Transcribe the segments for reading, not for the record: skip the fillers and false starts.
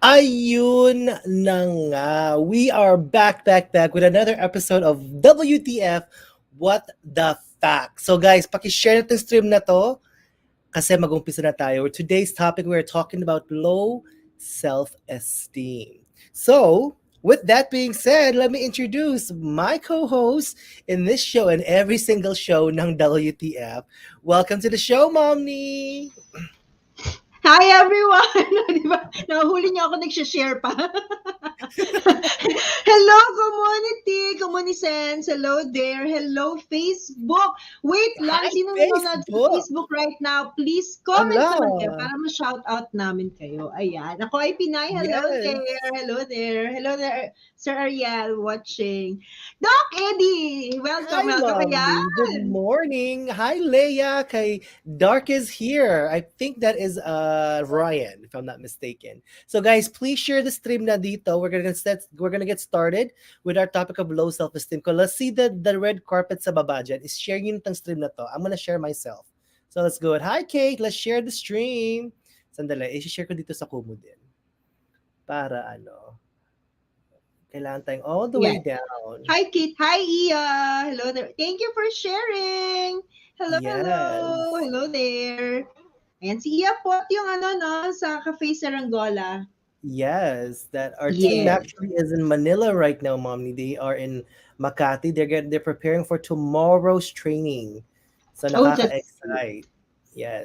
Ayun na nga. We are back with another episode of WTF What the Fact. So guys, paki-share natin stream na to kasi mag-umpisa na tayo. Today's topic, we're talking about low self-esteem. So, with that being said, let me introduce my co-host in this show and every single show ng WTF. Welcome to the show, Momni! Hi everyone! Di ba? Nahuli niyo ako nagsha-share pa. Hello, community, communicants. Hello there. Hello, Facebook. Wait lang, Hi, sino nanonood sa Facebook! Facebook right now? Please comment Ala! naman kayo para ma-shout out namin kayo. Ayan. Ako ay Pinay. Hello Yes! there. Hello there. Hello there, Sir Ariel watching. Doc Eddie, welcome, Hi, welcome. Mommy! Good Ayan. morning! Hi, Leia! Kay Dark is here. I think that is Ryan, if I'm not mistaken. So, guys, please share the stream na dito. We're gonna get started with our topic of low self-esteem. Ko let's see the red carpet sa baba dyan. Is share yun itong stream na to. I'm gonna share myself. So, let's go. Hi, Kate! Let's share the stream. Sandali, i-share ko dito sa Kumu din. Para ano, kailangan tayong all the way Yes. down. Hi, Kate. Hi, Iya. Hello there. Thank you for sharing. Hello, hello. Yes. Hello there. Ayan, si Iya po yung ano, no, sa Cafe Saranggola. Yes, that our team Yes. actually is in Manila right now, Mommy. They are in Makati. They're preparing for tomorrow's training. So Oh, that's great. nakaka-excite.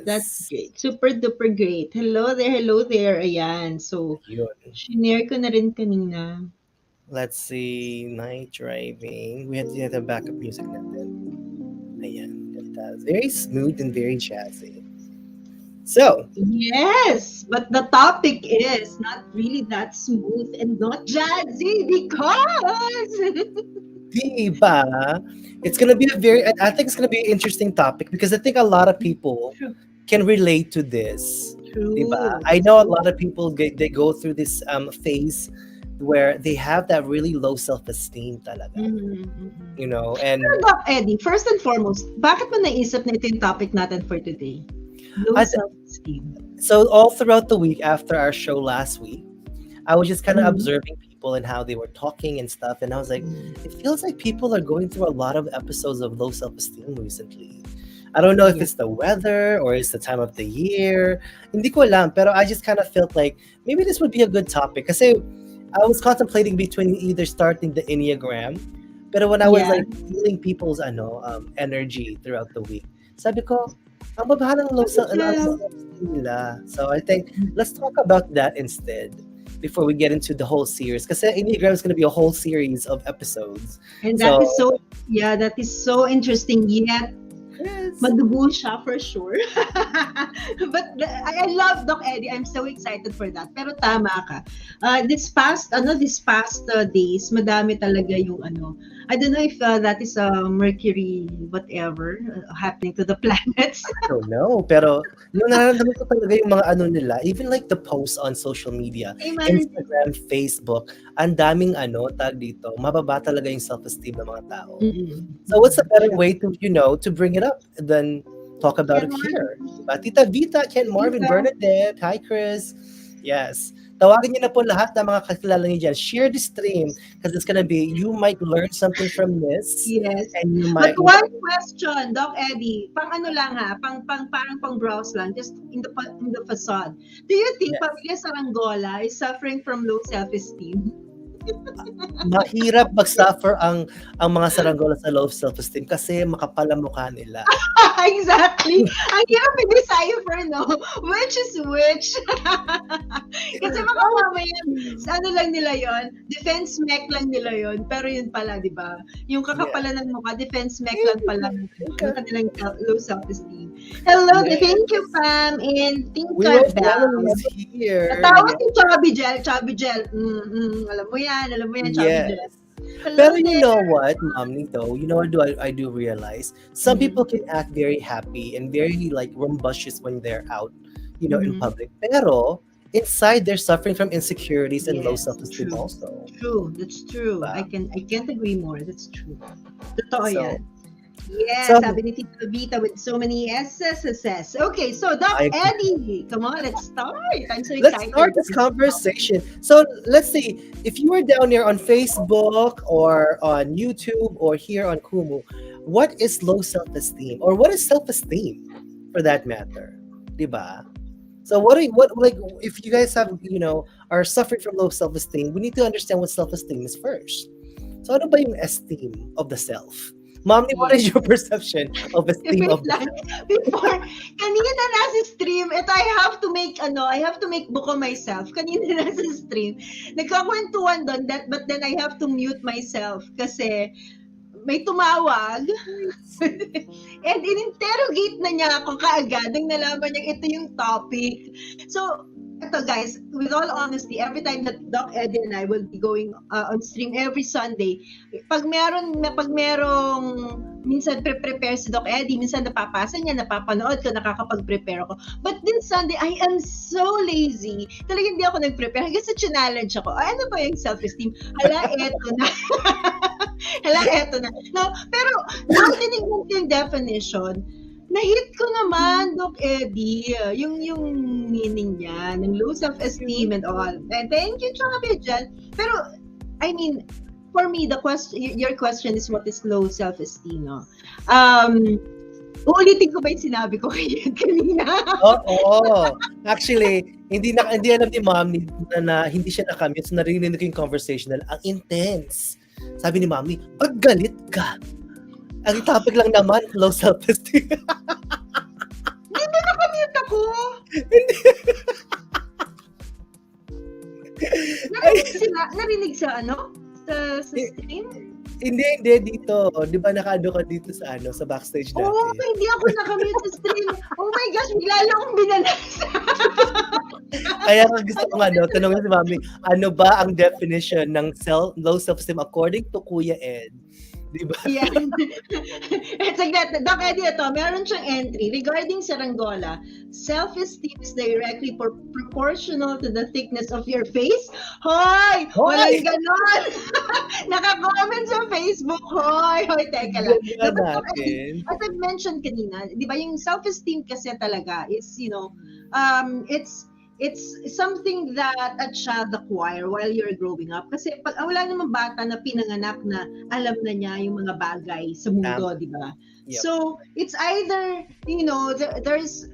That's Yes. great. Super duper great. Hello there, hello there. Ayan. So, Yun. shinare ko na rin kanina. Let's see. Night driving. We have the backup music natin. Ayan. Ganda. Very smooth and very jazzy. So, Yes, but the topic is not really that smooth and not jazzy because diba? It's gonna be I think it's gonna be an interesting topic because I think a lot of people true, can relate to this. Diba? true, I know a true. lot of people they go through this phase where they have that really low self-esteem talaga. Mhm, mhm. You know, Pero and Doc Eddie, first and foremost, bakit mo naisip na ito yung topic natin for today? Low I th- self-esteem. so all throughout the week after our show last week, I was just kind of Mhm. observing people and how they were talking and stuff, and I was like, Mm. it feels like people are going through a lot of episodes of low self-esteem recently. I don't know if Yeah. it's the weather or it's the time of the year. Hindi ko alam, pero I just kind of felt like maybe this would be a good topic. Kasi I was contemplating between either starting the Enneagram, pero when I was Yeah. like feeling people's energy throughout the week, sabi ko, ang baba ng low Sabi self, ang siya, self-esteem nila. So I think let's talk about that instead before we get into the whole series. Kasi Enneagram is going to be a whole series of episodes. and that is So, so, yeah, that is so interesting. Yet, yes. madugo siya for sure. But I love Doc Eddie. I'm so excited for that. Pero tama ka. This past days, madami talaga yung ano. I don't know if that is Mercury, whatever, happening to the planets. I don't know, pero yung nararamdaman ko talaga yung mga ano nila, even like the posts on social media, Amen. Instagram, Facebook, ang daming tag dito, mababa talaga yung self-esteem ng mga tao. Mm-mm. So what's a better True. way to bring it up than talk about Ken it Marvin. here? Diba? Tita Vita, Ken Marvin, Vita. Bernadette, hi Chris. Yes. Tawagin niyo na po lahat ng mga kakilala niyo dyan. Share the stream because it's gonna be, you might learn something from this Yes. and you But might, one question, Doc Eddie, pang ano lang ha, parang pang browse lang, just in the facade. Do you think yes. Pamilya Saranggola is suffering from low self-esteem? Mahirap mag-suffer ang mga saranggola sa low self-esteem kasi makapal ang mukha nila. Exactly. Ang hirap i-decipher, no? Which is which? Kasi baka mamaya, ano lang nila yon, defense mech lang nila yon, pero yun pala, di ba? Yung kakapalan ng mukha, defense mech lang pala ng kanilang low self-esteem. Hello, Yes. thank you, Pam, and We know Tinkerbell. Melanie is here. Natawag si Chubby Gel, Chubby Gel. Alam mo yan, Chubby Gel. Yes. Hello Pero you there. know what, Mom Nito, you know what I do realize? Some Mhm. people can act very happy and very like rambunctious when they're out, in Mhm. public. Pero inside they're suffering from insecurities and low Yes, self-esteem true. also. True, that's true. Diba? I can't agree more. That's true. Totoo So, yan. Yes, so sabi ni Tita Vita with so many SSSS. Okay, so Doc I Eddie, come on, let's start. I'm so let's excited. start this conversation. So let's see if you are down here on Facebook or on YouTube or here on Kumu, what is low self-esteem or what is self-esteem for that matter? Diba? So what like if you guys have are suffering from low self-esteem, we need to understand what self-esteem is first. So ano ba yung esteem of the self? Mommy, what is Yes. your perception of esteem Wait of the lang. Before, kanina nasa stream, ito I have to make book of myself. Kanina nasa stream, nagkakwentuhan doon, but then I have to mute myself kasi may tumawag facts? and in-interrogate na niya ako kaagad nang nalaman niya ito yung topic. So, ito guys, with all honesty, every time that Doc Eddie and I will be going on stream every Sunday, pag merong minsan prepare si Doc Eddie, minsan napapasa niya, napapanood ko, nakakapag-prepare ako. But this Sunday, I am so lazy. Talaga hindi ako nag-prepare. Hanggang sa challenge ako, ano ba yung self-esteem? Hala, eto na. Hala, eto na. No, pero, nung tinignan ko yung definition, na-hit ko naman, Doc Eddie, yung meaning niya, ng low self-esteem and all. And thank you, Chubby dyan. Pero, I mean, for me, your question is what is low self-esteem, no? Uulitin ko ba yung sinabi ko kanina? Oo. Actually, hindi alam ni Mom na hindi siya nakamute. So narinig ko yung conversation na ang intense. Sabi ni Mommy, pag galit ka, ang topic lang naman, low self-esteem. Hindi ba nakamute ako? Narinig sa ano? Sa stream? Hindi dito. Di ba nakaano ka dito sa sa backstage natin? Oo, hindi ako nakamute sa stream. Oh my gosh, bigla lang akong binanasa. Kaya gusto ko tanongin si Mami, ano ba ang definition ng low self-esteem according to Kuya Ed? Diba? Yeah. It's like that. Doc Eddie, ito, meron siyang entry regarding saranggola. Self-esteem is directly proportional to the thickness of your face. Hoy! Walang ganon! Naka-comment sa Facebook. Hoy! Teka lang. As I've mentioned kanina, di ba, yung self-esteem kasi talaga is, it's something that a child acquire while you're growing up. Kasi pag wala namang bata na pinanganak na alam na niya yung mga bagay sa mundo, di ba? Yep. So, it's either, there's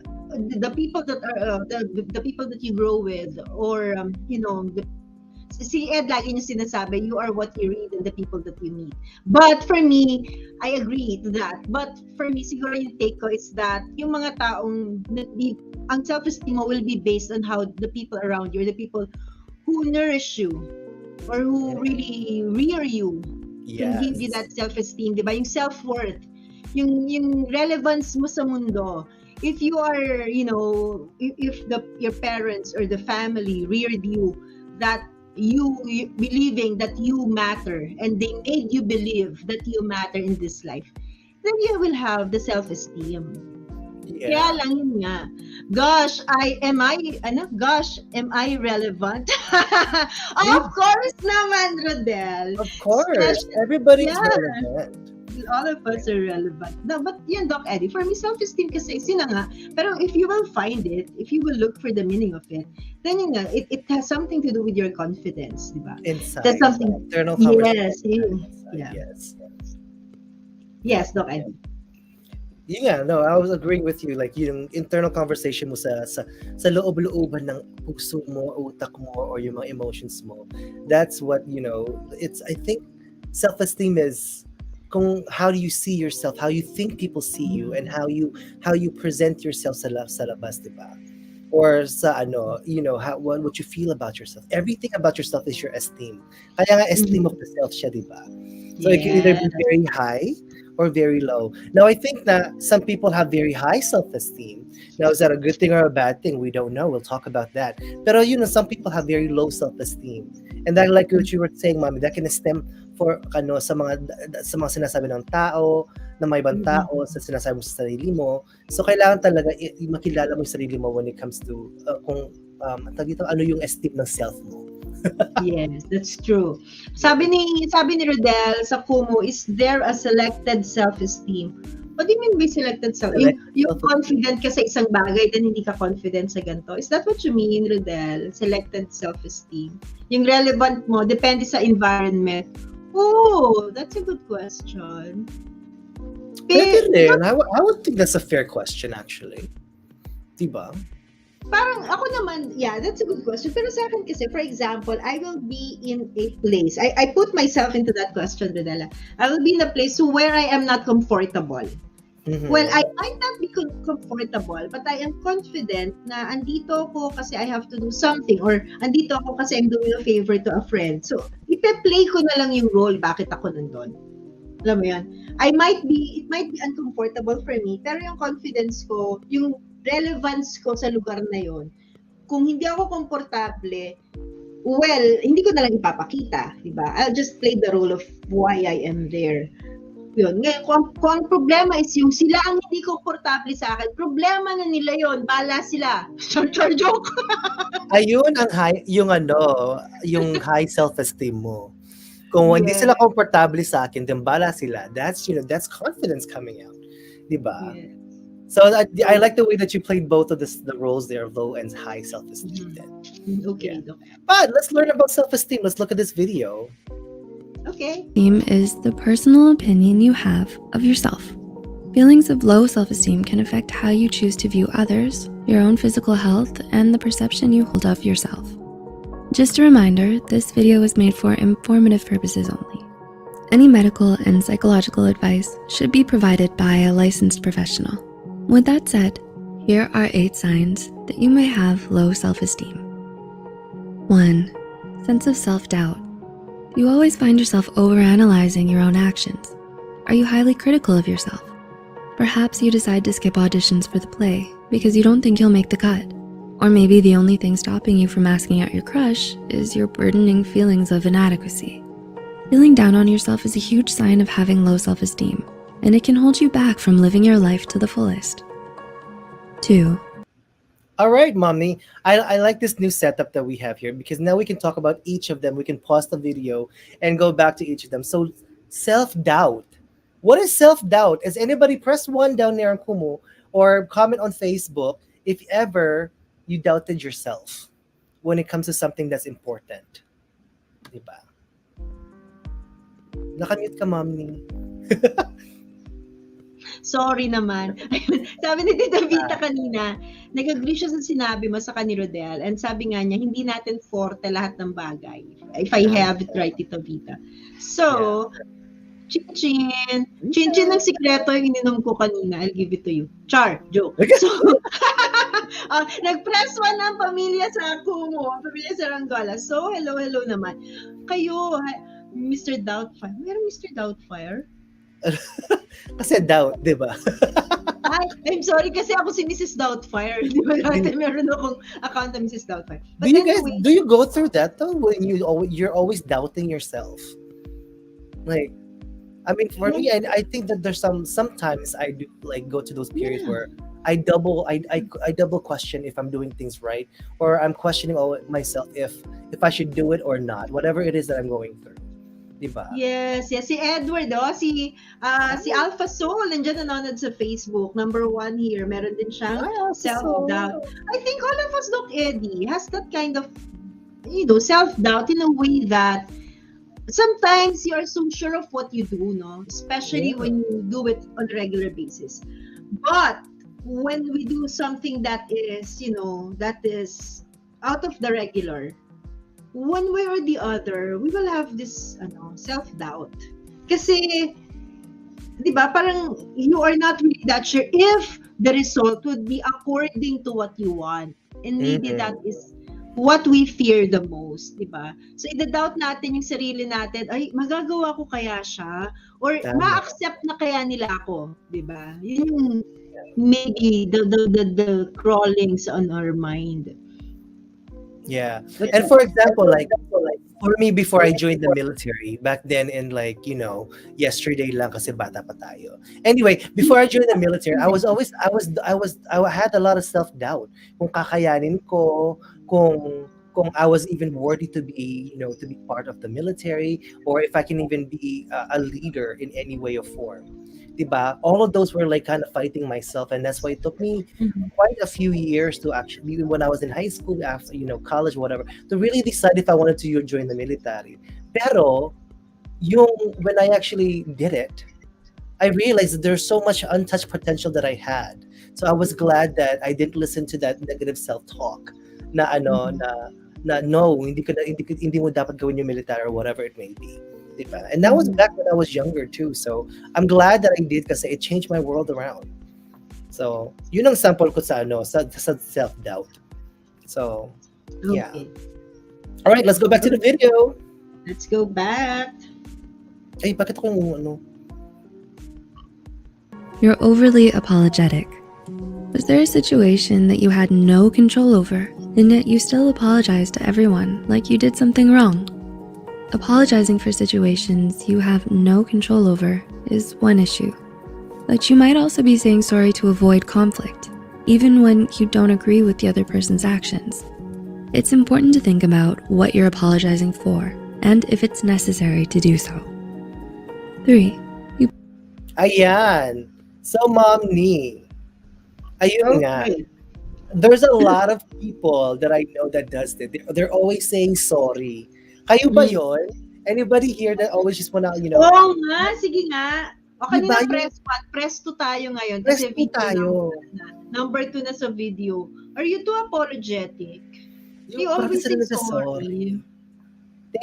the people that are, the people that you grow with, or, si Ed lagi niya sinasabi, you are what you read and the people that you meet. But for me, I agree to that. But for me, siguro yung take ko is that yung mga taong, ang self-esteem mo will be based on how the people around you, or the people who nourish you, or who really rear you, can give you that self-esteem, di ba? Yung self-worth, yung relevance mo sa mundo. If you are, if your parents or the family reared you, that you believing that you matter, and they made you believe that you matter in this life, then you will have the self-esteem. Yeah. Kaya lang yun nga. Gosh, am I relevant? Of course naman, Rodel. Of course. Everybody's relevant. All of us are relevant. No, but yun, Doc Eddie, for me, self-esteem kasi, sino nga, pero if you will find it, if you will look for the meaning of it, then yun nga, it has something to do with your confidence, di ba? Inside. That's something. Internal conversation. Yes, Doc Eddie. Yeah, no, I was agreeing with you. Like, yung internal conversation mo sa loob-looban ng puso mo, utak mo, or yung mga emotions mo. That's what, it's, I think, self-esteem is how do you see yourself, how you think people see you, and how you present yourself sa labas, diba? Or sa what you feel about yourself. Everything about yourself is your esteem. Kaya nga esteem of the self siya, diba? So it can either be very high or very low. Now, I think that some people have very high self-esteem. Now, is that a good thing or a bad thing? We don't know. We'll talk about that. Pero, some people have very low self-esteem. And that, like what you were saying, Mommy, that can stem for sa mga sinasabi ng tao, ng mga ibang tao, sa sinasabi mo sa sarili mo. So, kailangan talaga makilala mo yung sarili mo when it comes to ano yung esteem ng self mo. Yes, that's true. Sabi ni Rodel sa Kumu, is there a selected self-esteem? What do you mean by selected self-esteem? Yung confident ka sa isang bagay, then hindi ka confident sa ganito. Is that what you mean, Rodel? Selected self-esteem? Yung relevant mo, depende sa environment. Oh, that's a good question. I would think that's a fair question, actually. Diba? Parang ako naman, yeah, that's a good question. Pero sa akin kasi, for example, I will be in a place. I put myself into that question, Rodella. I will be in a place where I am not comfortable. Well, I Mm-hmm. might not be comfortable, but I am confident na andito ako kasi I have to do something or andito ako kasi I'm doing a favor to a friend. So, ipe-play ko na lang yung role bakit ako nandun. Alam mo yan? It might be uncomfortable for me, pero yung confidence ko, yung relevance ko sa lugar na yon, kung hindi ako komportable, well, hindi ko na lang ipapakita, di ba? I'll just play the role of why I am there. Yun. Ngayon, kung ang problema is yung sila ang hindi komportable sa akin, problema na nila yon, bala sila. Char joke. Ayun ang yung high self-esteem mo. Kung hindi Yeah. sila komportable sa akin, then bala sila. That's confidence coming out. Diba? Yeah. So I like the way that you played both of the roles there, low and high self-esteem then. Okay. Yeah. But let's learn about self-esteem. Let's look at this video. Okay. Self-esteem is the personal opinion you have of yourself. Feelings of low self-esteem can affect how you choose to view others, your own physical health, and the perception you hold of yourself. Just a reminder, this video is made for informative purposes only. Any medical and psychological advice should be provided by a licensed professional. With that said, here are 8 signs that you may have low self-esteem. 1. Sense of self-doubt. You always find yourself overanalyzing your own actions. Are you highly critical of yourself? Perhaps you decide to skip auditions for the play because you don't think you'll make the cut. Or maybe the only thing stopping you from asking out your crush is your burdening feelings of inadequacy. Feeling down on yourself is a huge sign of having low self-esteem, and it can hold you back from living your life to the fullest. 2. All right, mommy. I like this new setup that we have here because now we can talk about each of them. We can pause the video and go back to each of them. So self-doubt. What is self-doubt? Has anybody press 1 down there on Kumu or comment on Facebook if ever you doubted yourself when it comes to something that's important? Diba? Nakamute ka, mommy. Sorry naman. Sabi ni Tita Vita kanina, nag-agree siya sa sinabi mo sa ni Rodel, and sabi nga niya, hindi natin forte lahat ng bagay. If I have it right, Tita Vita. So, Chin-chin. Chin-chin ng sikreto yung ininom ko kanina. I'll give it to you. Char, joke. So, nag-press 1 ang pamilya sa Kumu, pamilya sa Rangola. So, hello naman. Kayo, Mr. Doubtfire. Meron Mr. Doubtfire? Kasi doubt, di ba? Ay, I'm sorry kasi ako si Mrs. Doubtfire. Di ba dati meron akong account na Mrs. Doubtfire. But Do you go through that though when you're always doubting yourself? Like, I mean, for me, I think that there's sometimes I do like go to those periods where I double question if I'm doing things right, or I'm questioning myself if I should do it or not, whatever it is that I'm going through. Diba? Yes. Si Edward, si Alpha Soul, nandiyan nanonood sa Facebook. Number 1 here. Meron din siyang self-doubt. I think all of us, Doc Eddie, has that kind of, self-doubt in a way that sometimes you are so sure of what you do, no? Especially when you do it on a regular basis. But when we do something that is, that is out of the regular, one way or the other, we will have this self-doubt. Kasi, di ba, parang you are not really that sure if the result would be according to what you want. And maybe that is what we fear the most, di ba? So, i-doubt natin yung sarili natin, ay, magagawa ko kaya siya? Or ma-accept na kaya nila ako, di ba? Yun maybe the crawlings on our mind. Yeah. And for example, like for me before I joined the military, back then in yesterday lang kasi bata pa tayo. Anyway, before I joined the military, I had a lot of self-doubt. Kung kakayanin ko, kung I was even worthy to be, to be part of the military, or if I can even be a leader in any way or form. Diba? All of those were like kind of fighting myself, and that's why it took me quite a few years to actually, even when I was in high school, after college, whatever, to really decide if I wanted to join the military. Pero when I actually did it, I realized that there's so much untouched potential that I had So I was glad that I didn't listen to that negative self-talk na ano Mhm. na no, hindi mo dapat gawin yung military or whatever it may be. Diba? And that was Mhm. back when I was younger too. So I'm glad that I did kasi it changed my world around. So, yun ang sample ko sa sa self-doubt. So, yeah. Okay. All right, let's go back to the video. Let's go back. Ay, bakit ako yung ano? You're overly apologetic. Was there a situation that you had no control over, and yet you still apologize to everyone like you did something wrong? Apologizing for situations you have no control over is one issue, but you might also be saying sorry to avoid conflict, even when you don't agree with the other person's actions. It's important to think about what you're apologizing for and if it's necessary to do so. 3. Ayan. So, Mom Ni. Ayun nga. Okay. There's a lot of people that I know that does it. They're always saying sorry. Kayo ba yon? Anybody here that always just wanna, Oo nga, sige nga. O kanina Diba yung- press 1, press 2 tayo ngayon. Press Kasi 2 video tayo. number 2 na sa video. Are you too apologetic? You Bakit always say sila sorry.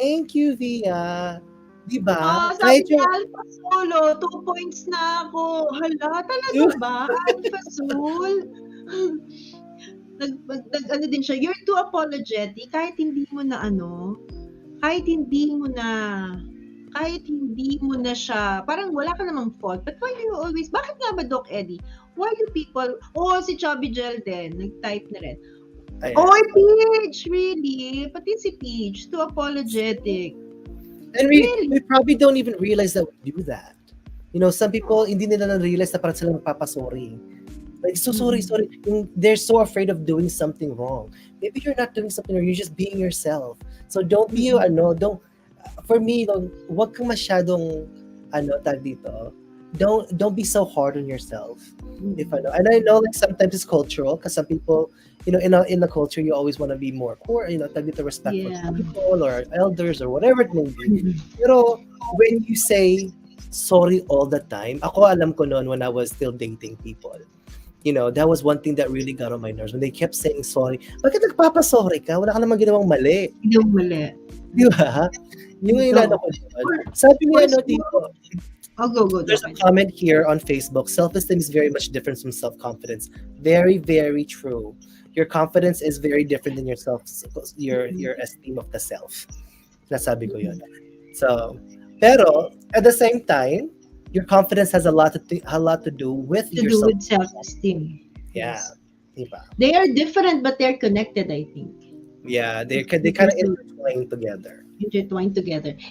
Thank you, Via. Diba? Oh, sabi ni Alpha Solo, 2 points na ako. Hala, talaga ba? Alpha Soul? Ano din siya, you're too apologetic kahit hindi mo na siya, parang wala ka namang fault. But why do you always, bakit nga ba, Doc Eddie? Why do people, si Chubby Gel din, nag-type na rin. Ayan. Oy, Peach, really? Pati si Peach, too apologetic. And we probably don't even realize that we do that. Some people, hindi nila na-realize na parang sila magpapasorry. Like, so sorry. They're so afraid of doing something wrong. Maybe you're not doing something or you're just being yourself. So don't be, for me, wag kang masyadong, tag dito, don't be so hard on yourself. And I know like sometimes it's cultural because some people, in the culture, you always want to be more core, tag dito, respectful to people or elders or whatever it may be. Pero when you say sorry all the time, ako alam ko noon when I was still dating people. That was one thing that really got on my nerves when they kept saying sorry. Bakit nagpapasorry ka? Wala ka namang ginawang mali. Yung mali. Di ba? Yung inano ko yun. Sabi niya dito, go. There's a comment here on Facebook. Self-esteem is very much different from self-confidence. Very, very true. Your confidence is very different than your esteem of the self. Nasabi ko yun. So, pero at the same time, your confidence has a lot to do with with self-esteem. Yeah. Yes. They are different, but they're connected, I think. Yeah, they kind of intertwine together.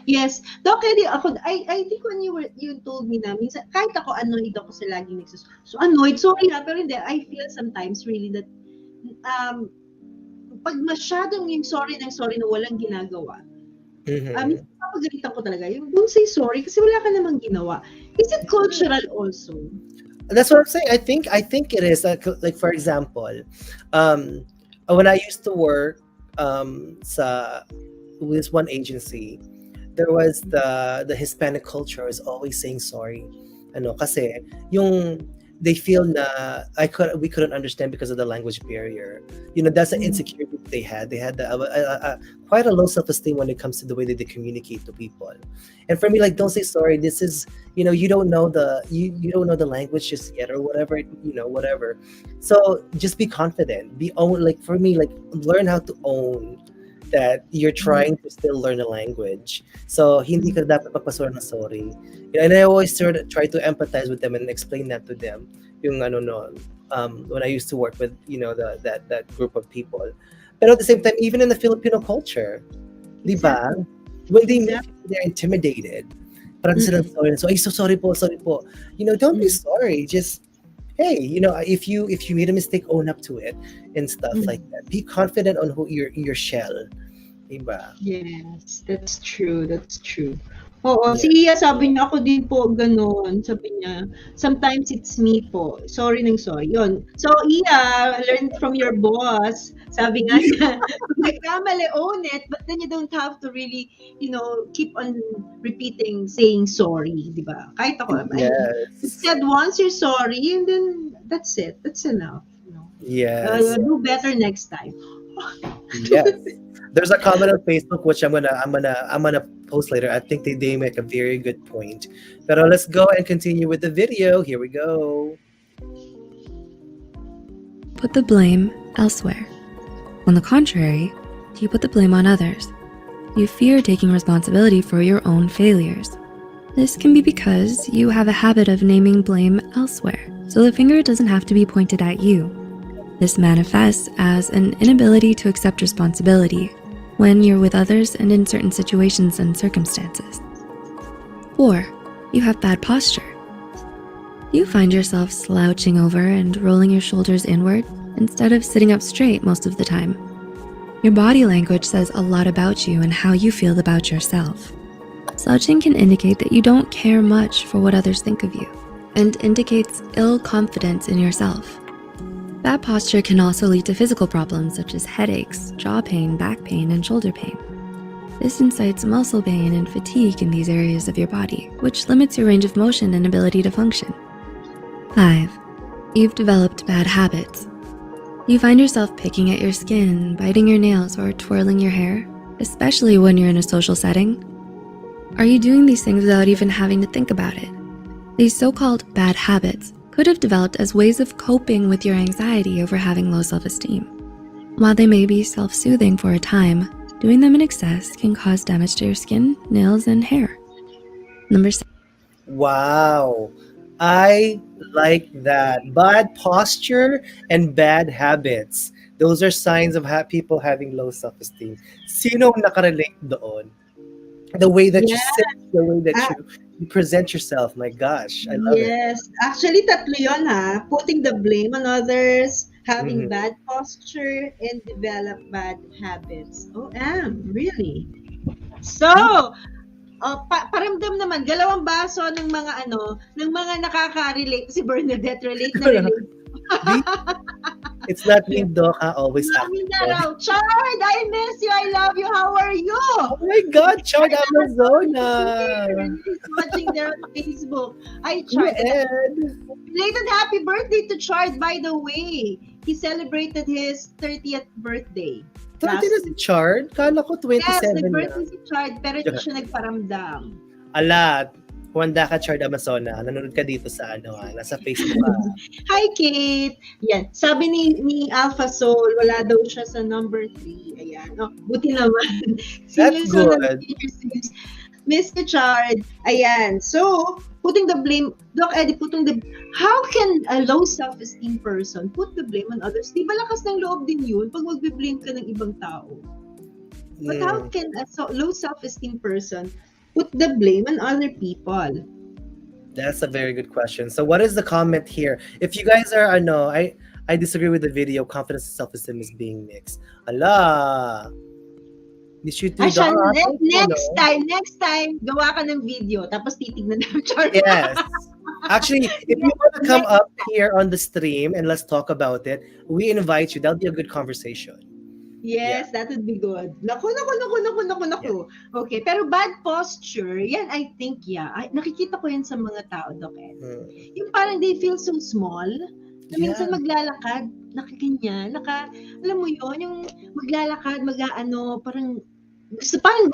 Yes. Doc, I think when you told me na, minsan, kahit ako annoyed ako sa laging so annoyed, sorry pero hindi, I feel sometimes really that, pag masyadong yung sorry na walang ginagawa, pagalitan ko talaga, don't say sorry kasi wala ka namang ginawa. Is it cultural also? That's what I'm saying. I think it is. Like for example, when I used to work with this one agency, there was the Hispanic culture is always saying sorry. Kasi they feel na we couldn't understand because of the language barrier. That's an insecurity they had. They had quite a low self-esteem when it comes to the way that they communicate to people. And for me, like, don't say sorry. This is, you don't know you don't know the language just yet or whatever, whatever. So just be confident. For me, like, learn how to own that you're trying to still learn a language. So hindi ka dapat magpasorry na sorry. And I always try to empathize with them and explain that to them. When I used to work with that group of people. But at the same time, even in the Filipino culture, diba? When they meet people, they're intimidated. Parang sila sorry. So, so sorry po. Don't be sorry. Just, hey, if you made a mistake, own up to it and stuff like that. Be confident on your shell. Diba? Yes, that's true. Oo, si Iya sabi niya, ako din po gano'n. Sabi niya, sometimes it's me po. Sorry. Yun. So Iya, learn from your boss. Sabi nga niya, kung nagkamali, own it, but then you don't have to really, keep on repeating, saying sorry, di ba? Kahit ako, you Yes. said once you're sorry, and then that's it. That's enough. Yes. Do better next time. Yes. There's a comment on Facebook which I'm gonna post later. I think they make a very good point. But let's go and continue with the video. Here we go. Put the blame elsewhere. On the contrary, you put the blame on others. You fear taking responsibility for your own failures. This can be because you have a habit of naming blame elsewhere, so the finger doesn't have to be pointed at you. This manifests as an inability to accept responsibility when you're with others and in certain situations and circumstances. 4. You have bad posture. You find yourself slouching over and rolling your shoulders inward instead of sitting up straight most of the time. Your body language says a lot about you and how you feel about yourself. Slouching can indicate that you don't care much for what others think of you and indicates ill confidence in yourself. Bad posture can also lead to physical problems such as headaches, jaw pain, back pain, and shoulder pain. This incites muscle pain and fatigue in these areas of your body, which limits your range of motion and ability to function. 5. You've developed bad habits. You find yourself picking at your skin, biting your nails, or twirling your hair, especially when you're in a social setting. Are you doing these things without even having to think about it? These so-called bad habits could have developed as ways of coping with your anxiety over having low self-esteem. While they may be self-soothing for a time, doing them in excess can cause damage to your skin, nails, and hair. Number 6. Wow. I like that. Bad posture and bad habits. Those are signs of people having low self-esteem. Sino ang nakarelate doon? The way that you Yeah. sit, the way that Ah, you present yourself. My gosh, I love it. yes. Actually, tatlo yun ha. Putting the blame on others, having Mhm. bad posture, and develop bad habits. Oh, really? So, paramdam naman, galawang baso ng mga nakaka-relate. Si Bernadette, relate na relate. Di- It's not me, Doc. I always have Mami na fun. raw. Chard, I miss you. I love you. How are you? Oh my God, Chard Amazona. He's watching there on Facebook. Hi, Chard. Ed. Belated happy birthday to Chard, by the way. He celebrated his 30th birthday. 30 na si Chard? Kala ko Yes, 27 na. nag-birthday si Chard, pero hindi siya nagparamdam. Ala, humanda ka, Chard Amazona. Nanonood ka dito sa nasa Facebook ka. Hi, Kate! Yan. Sabi ni Alpha Soul, wala daw siya sa number 3. Ayan. Oh, buti naman. That's good. Miss Chard. Ayan. So, putting the blame, Doc Eddie, how can a low self-esteem person put the blame on others? Di ba lakas ng loob din yun pag magbe-blame ka ng ibang tao? But how can a low self-esteem person put the blame on other people? That's a very good question. So what is the comment here? If you guys are, I disagree with the video. Confidence and self-esteem is being mixed. Ala! Asya, next time, gawa ka ng video, tapos titignan namin, Chard. Yes. Actually, if you want to come up here on the stream and let's talk about it, we invite you. That'll be a good conversation. Yes, that would be good. Naku. Okay, pero bad posture, yan I think, nakikita ko yan sa mga tao, Doc Ed. Yung parang they feel so small, na minsan maglalakad, nakaganyan, alam mo yun, yung maglalakad, parang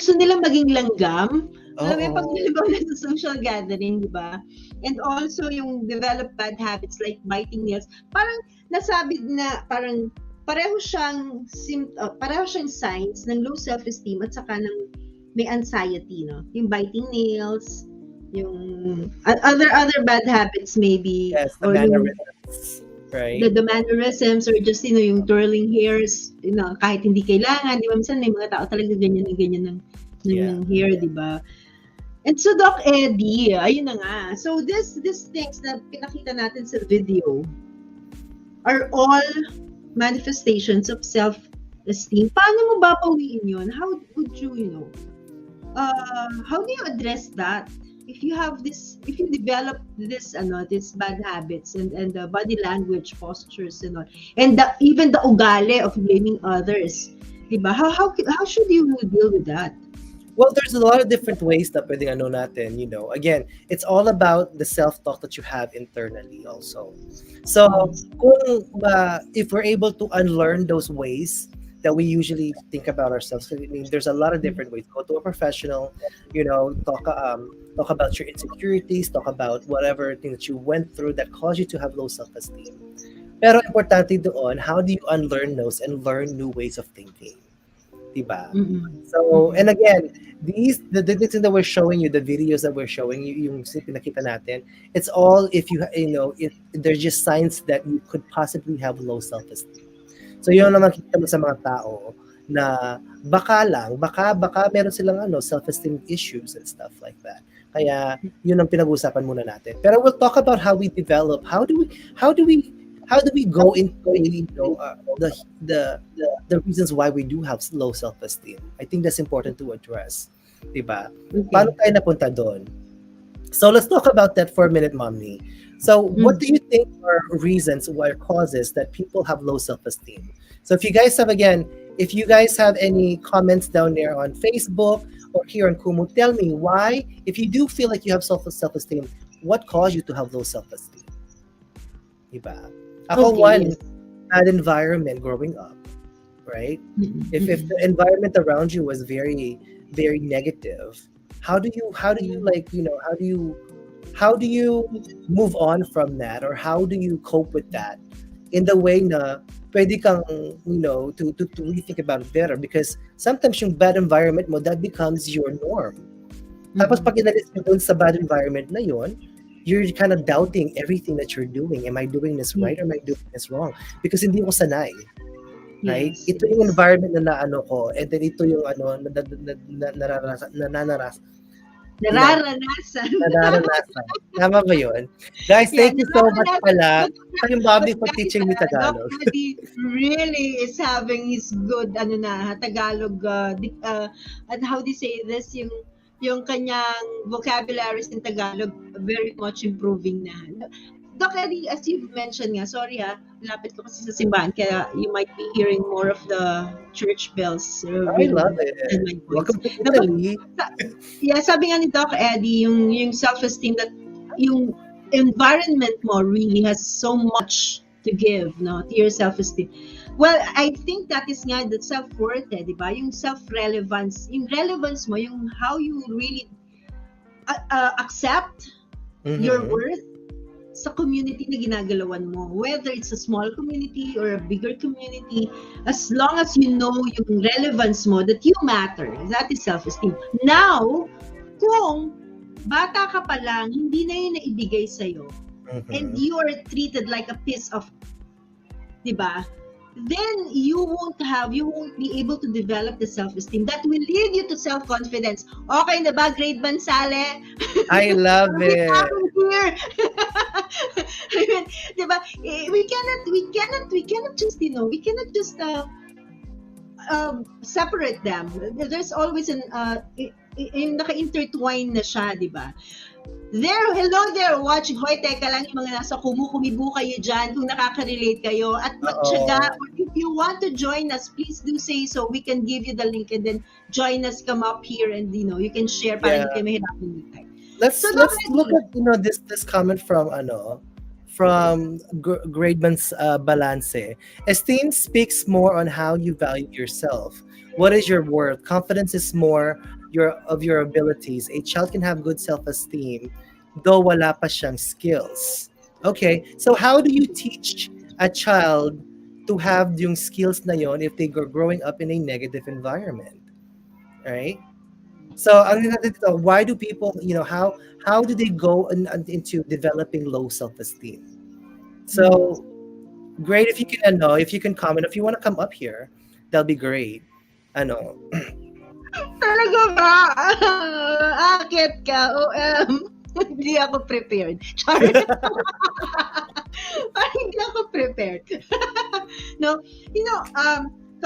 gusto nilang maging langgam. Alam mo yung pag nilibaw na sa social gathering, di ba? And also yung develop bad habits like biting nails, parang nasabi na parang pareho siyang signs ng low self-esteem at saka ng may anxiety, no? Yung biting nails, yung other bad habits maybe. Yes, the mannerisms, right? The mannerisms or just, yung twirling hairs, kahit hindi kailangan. Di ba, minsan may mga tao talaga ganyan ng hair, di ba? And so, Doc Eddie, ayun na nga. So, these things na pinakita natin sa video are all manifestations of self-esteem. Paano mo babawiin yun? How would you, how do you address that? if you develop this bad habits and the body language, postures and all, and even the ugali of blaming others, diba? How should you deal with that? Well, there's a lot of different ways na pwedeng ano natin, again, it's all about the self-talk that you have internally also. So, if we're able to unlearn those ways that we usually think about ourselves, I mean, there's a lot of different ways. Go to a professional, talk about your insecurities, talk about whatever thing that you went through that caused you to have low self-esteem. Pero importante doon, how do you unlearn those and learn new ways of thinking? Diba? So, and again, the things that we're showing you, the videos that we're showing you, yung pinakita natin, it's all if there's just signs that you could possibly have low self-esteem. So, yun naman kita mo sa mga tao na baka meron silang self-esteem issues and stuff like that. Kaya, yun ang pinag-usapan muna natin. Pero we'll talk about how we develop, how do we go into the reasons why we do have low self-esteem? I think that's important to address, diba? Okay. Paano tayo napunta doon? So let's talk about that for a minute, Mommy. So what do you think are reasons or causes that people have low self-esteem? So if you guys have any comments down there on Facebook or here on Kumu, tell me why, if you do feel like you have self-esteem, what caused you to have low self-esteem? Diba? Ako, one, bad environment growing up, right? If the environment around you was very, very negative, how do you move on from that, or how do you cope with that in the way na pwede kang, to really think about it better, because sometimes yung bad environment mo, that becomes your norm. Tapos pag inalis mo dun sa bad environment na yun, you're kind of doubting everything that you're doing. Am I doing this right or am I doing this wrong? Because hindi ko sanay. Right? Yes, Ito yung environment na naano ko, and then ito yung nararanasan. Tama ba yun? Guys, thank you so much pala. Kayong Bobby for teaching me Tagalog. Doc Eddie really is having his good Tagalog and how do you say this, yung kanyang vocabularies in Tagalog very much improving na. Doc Eddie, as you've mentioned nga, sorry lapit ko kasi sa simbahan, kaya you might be hearing more of the church bells. I love it. Welcome to Italy. Yeah, sabi nga ni Doc Eddie, yung self-esteem, that yung environment mo really has so much to give, to your self-esteem. Well, I think that is nga the self-worth, di ba? Yung self-relevance. Yung relevance mo, yung how you really accept your worth sa community na ginagalawan mo. Whether it's a small community or a bigger community, as long as you know yung relevance mo, that you matter, that is self-esteem. Now, kung bata ka pa lang, hindi na yun naibigay sa'yo, and you are treated like a piece of, di ba? Then you won't be able to develop the self-esteem that will lead you to self-confidence. Okay na ba, grade Bansale? I love it. Here. I mean, diba? We cannot just, we cannot just separate them. There's always naka-intertwine na siya, diba? Hello there, watching. Hoy, teka lang, yung mga nasa kumibo kayo dyan, kung nakaka-relate kayo. At matyaga, or if you want to join us, please do say so. We can give you the link and then join us, come up here, and you can share para hindi kayo mahirapan dito. Let's look at this comment from Grademan's Balance. Esteem speaks more on how you value yourself. What is your worth? Confidence is more of your abilities. A child can have good self-esteem though wala pa siyang skills. Okay, so how do you teach a child to have yung skills na yon if they are growing up in a negative environment? Right? So, why do people, how do they go into developing low self-esteem? So, great if you can comment. If you want to come up here, that'll be great. Talaga ba? Akit ka, OM. Hindi ako prepared. Sorry. Hindi ako prepared. No,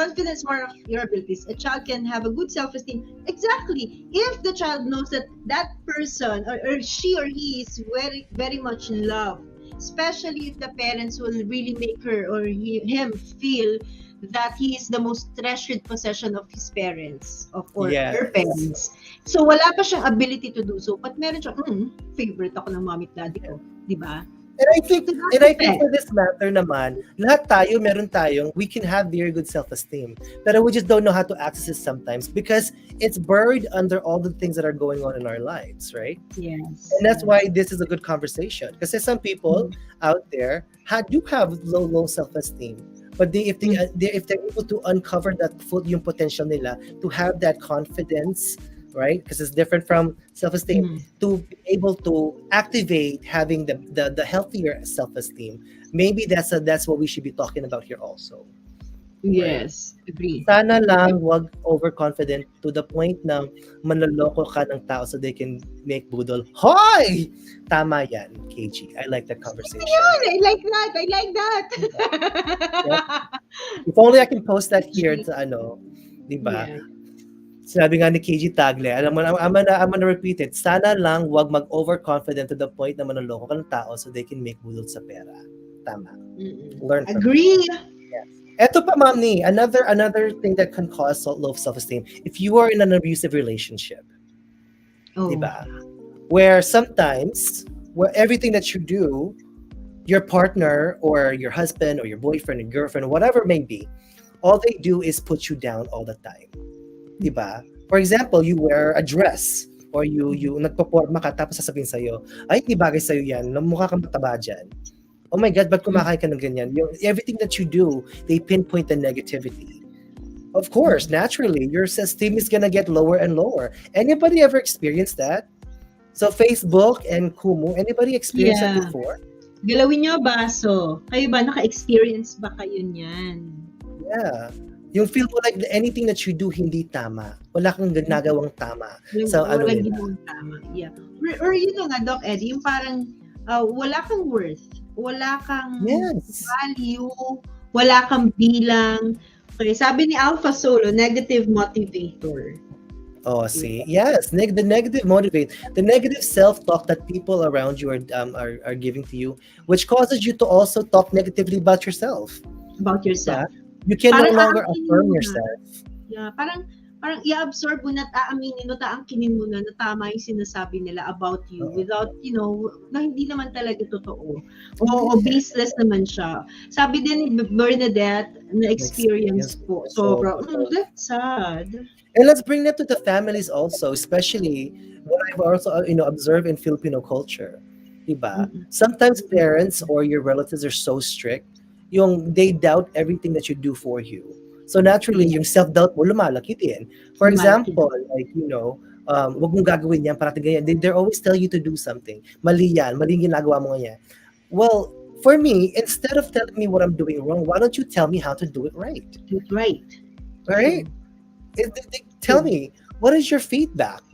confidence more of your abilities. A child can have a good self-esteem. Exactly. If the child knows that that person or she or he is very, very much loved, especially if the parents will really make her or him feel that he is the most treasured possession of his parents or her Yes. parents. So wala pa siyang ability to do so, but meron siya, favorite ako ng mommy at daddy ko, di ba? And I think, So and I that's think it. for this matter naman, lahat tayo meron tayong, we can have very good self-esteem. But we just don't know how to access it sometimes because it's buried under all the things that are going on in our lives, right? Yes. And that's why this is a good conversation. Because there's some people out there do have low self-esteem. But if they're able to uncover that full yung potential nila, to have that confidence, right? Because it's different from self-esteem, to be able to activate having the healthier self-esteem. Maybe that's what we should be talking about here also. Yes, agree. Sana lang wag overconfident to the point na manloloko ka ng tao so they can make budol. Hoy! Tama yan, KG. I like that conversation. I like that. I like that. If only I can post that here to di ba? Yeah. Sinabi nga ni KG Tagle, alam mo, I'm gonna repeat it. Sana lang wag mag-overconfident to the point na manloloko ka ng tao so they can make budol sa pera. Tama. Learn from Agree. Eto pa, Ma'am Ni, another thing that can cause low self-esteem. If you are in an abusive relationship, Oh. diba? Where sometimes, where everything that you do, your partner or your husband or your boyfriend or girlfriend, whatever it may be, all they do is put you down all the time. Diba? For example, you wear a dress or you nagpaporma ka tapos sasabihin sa'yo, ay, di bagay sa'yo yan, mukha kang mataba dyan. Oh my God, ba't kumakain ka ng ganyan? Everything that you do, they pinpoint the negativity. Of course, naturally, your self-esteem is gonna get lower and lower. Anybody ever experienced that? So Facebook and Kumu, anybody experienced that before? Galawin nyo baso. Kayo ba, naka-experience ba kayo niyan? Yeah. Yung feel mo like anything that you do hindi tama. Wala kang ginagawang tama. So, Wala ginawang tama. Yeah. Or yun nga, Doc Eddie, yung parang wala kang worth. Wala kang value, wala kang bilang. Okay, sabi ni Alpha Solo, negative motivator. Oh, see, yes, the negative motivate, the negative self-talk that people around you are giving to you, which causes you to also talk negatively about yourself. About yourself. You can no longer affirm yourself. Yeah, parang i-absorb mo na at aaminin mo, taangkinin mo na tama yung sinasabi nila about you without, na hindi naman talaga totoo. O baseless naman siya. Sabi din ni Bernadette, na experience po. So, that's sad. And let's bring that to the families also, especially what I've also, observed in Filipino culture. Diba? Sometimes parents or your relatives are so strict, they doubt everything that you do for you. So naturally, yung self-doubt mo lumalaki din. For example, like, wag mong gagawin yan, parating ganyan. They're always tell you to do something. Mali yan, mali yung ginagawa mo yan. Well, for me, instead of telling me what I'm doing wrong, why don't you tell me how to do it right? Do it right. Right? Tell me, what is your feedback?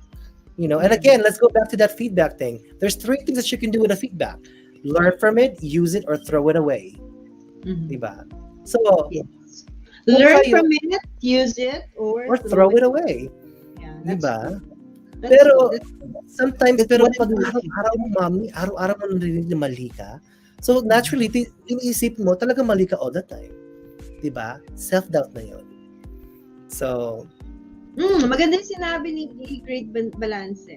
And again, let's go back to that feedback thing. There's 3 things that you can do with a feedback. Learn from it, use it, or throw it away. Diba? So, learn from it, use it, or throw it away. Yeah, diba? Pero sometimes, pag araw-araw mo narinig na mali ka, so naturally, iniisip mo, talaga mali ka all the time. Diba? Self-doubt na yun. So, maganda yung sinabi ni Great Balance.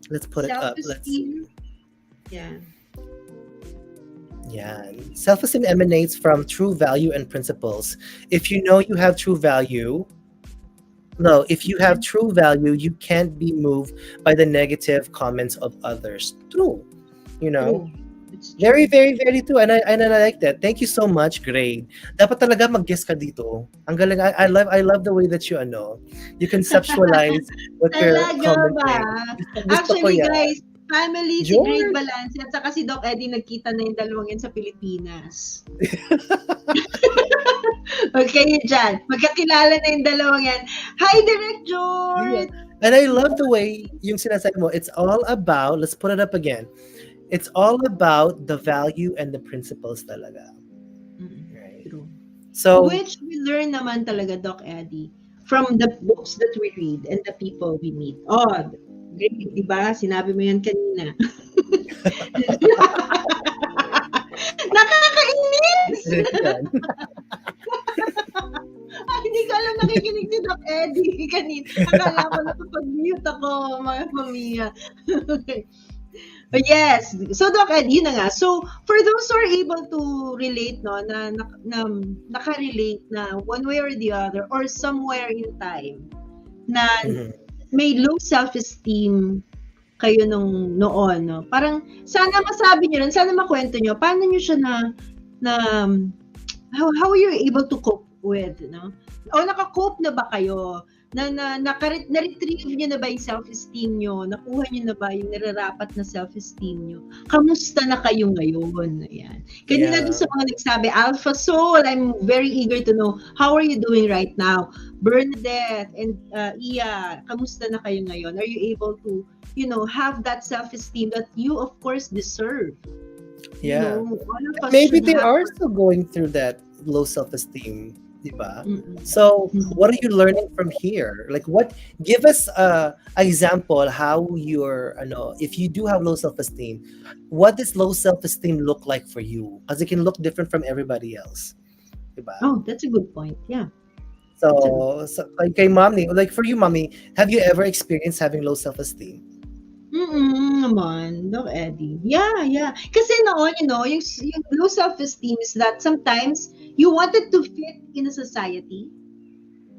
Let's put it up. Self-esteem. Yeah. Self-esteem emanates from true value and principles. If you know you have true value, you can't be moved by the negative comments of others. True. Very, very, very true. And I like that. Thank you so much, Grade. Dapat talaga mag-guess ka dito. Ang galing. I love the way that you conceptualize what you're commenting. Actually, guys, family si Great Balance at saka si Doc Eddie nagkita na yung dalawang yan sa Pilipinas. Okay, dyan. Magkakilala na yung dalawang yan. Hi, Direct George! And I love the way yung sinasabi mo, it's all about, let's put it up again, it's all about the value and the principles talaga. Right? So, Which we learn naman talaga, Doc Eddie, from the books that we read and the people we meet. Oh, great, di ba? Sinabi mo yan kanina. Nakakainis! yan. Ay, hindi ko alam nakikinig si Doc Eddie kanina. Akala ko nakapag-mute ako, mga mamiya. Okay. But yes, so Doc Ed, yun na nga. So for those who are able to relate, no, na nakarelate na one way or the other or somewhere in time na may low self-esteem kayo noon, no? Parang sana masabi niyo rin, sana makwento niyo paano niyo siya na how are you able to cope with, no? O naka-cope na ba kayo? Na-retrieve niyo na ba yung self-esteem niyo? Nakuha niyo na ba yung nararapat na self-esteem niyo? Kamusta na kayo ngayon? Ayan. Kanina din sa mga nagsabi, Alpha Soul, I'm very eager to know, how are you doing right now? Bernadette and Iya, kamusta na kayo ngayon? Are you able to, have that self-esteem that you, of course, deserve? Yeah. All of us Maybe should they have are still going through that low self-esteem. Diba? So, what are you learning from here? Like, give us an example how if you do have low self-esteem, what does low self-esteem look like for you? Because it can look different from everybody else. Diba? Oh, that's a good point. Yeah. So like kay Mommy, like for you, Mommy, have you ever experienced having low self-esteem? Naman, Doc Eddie. Yeah. Kasi noon, yung low self-esteem is that sometimes you wanted to fit in a society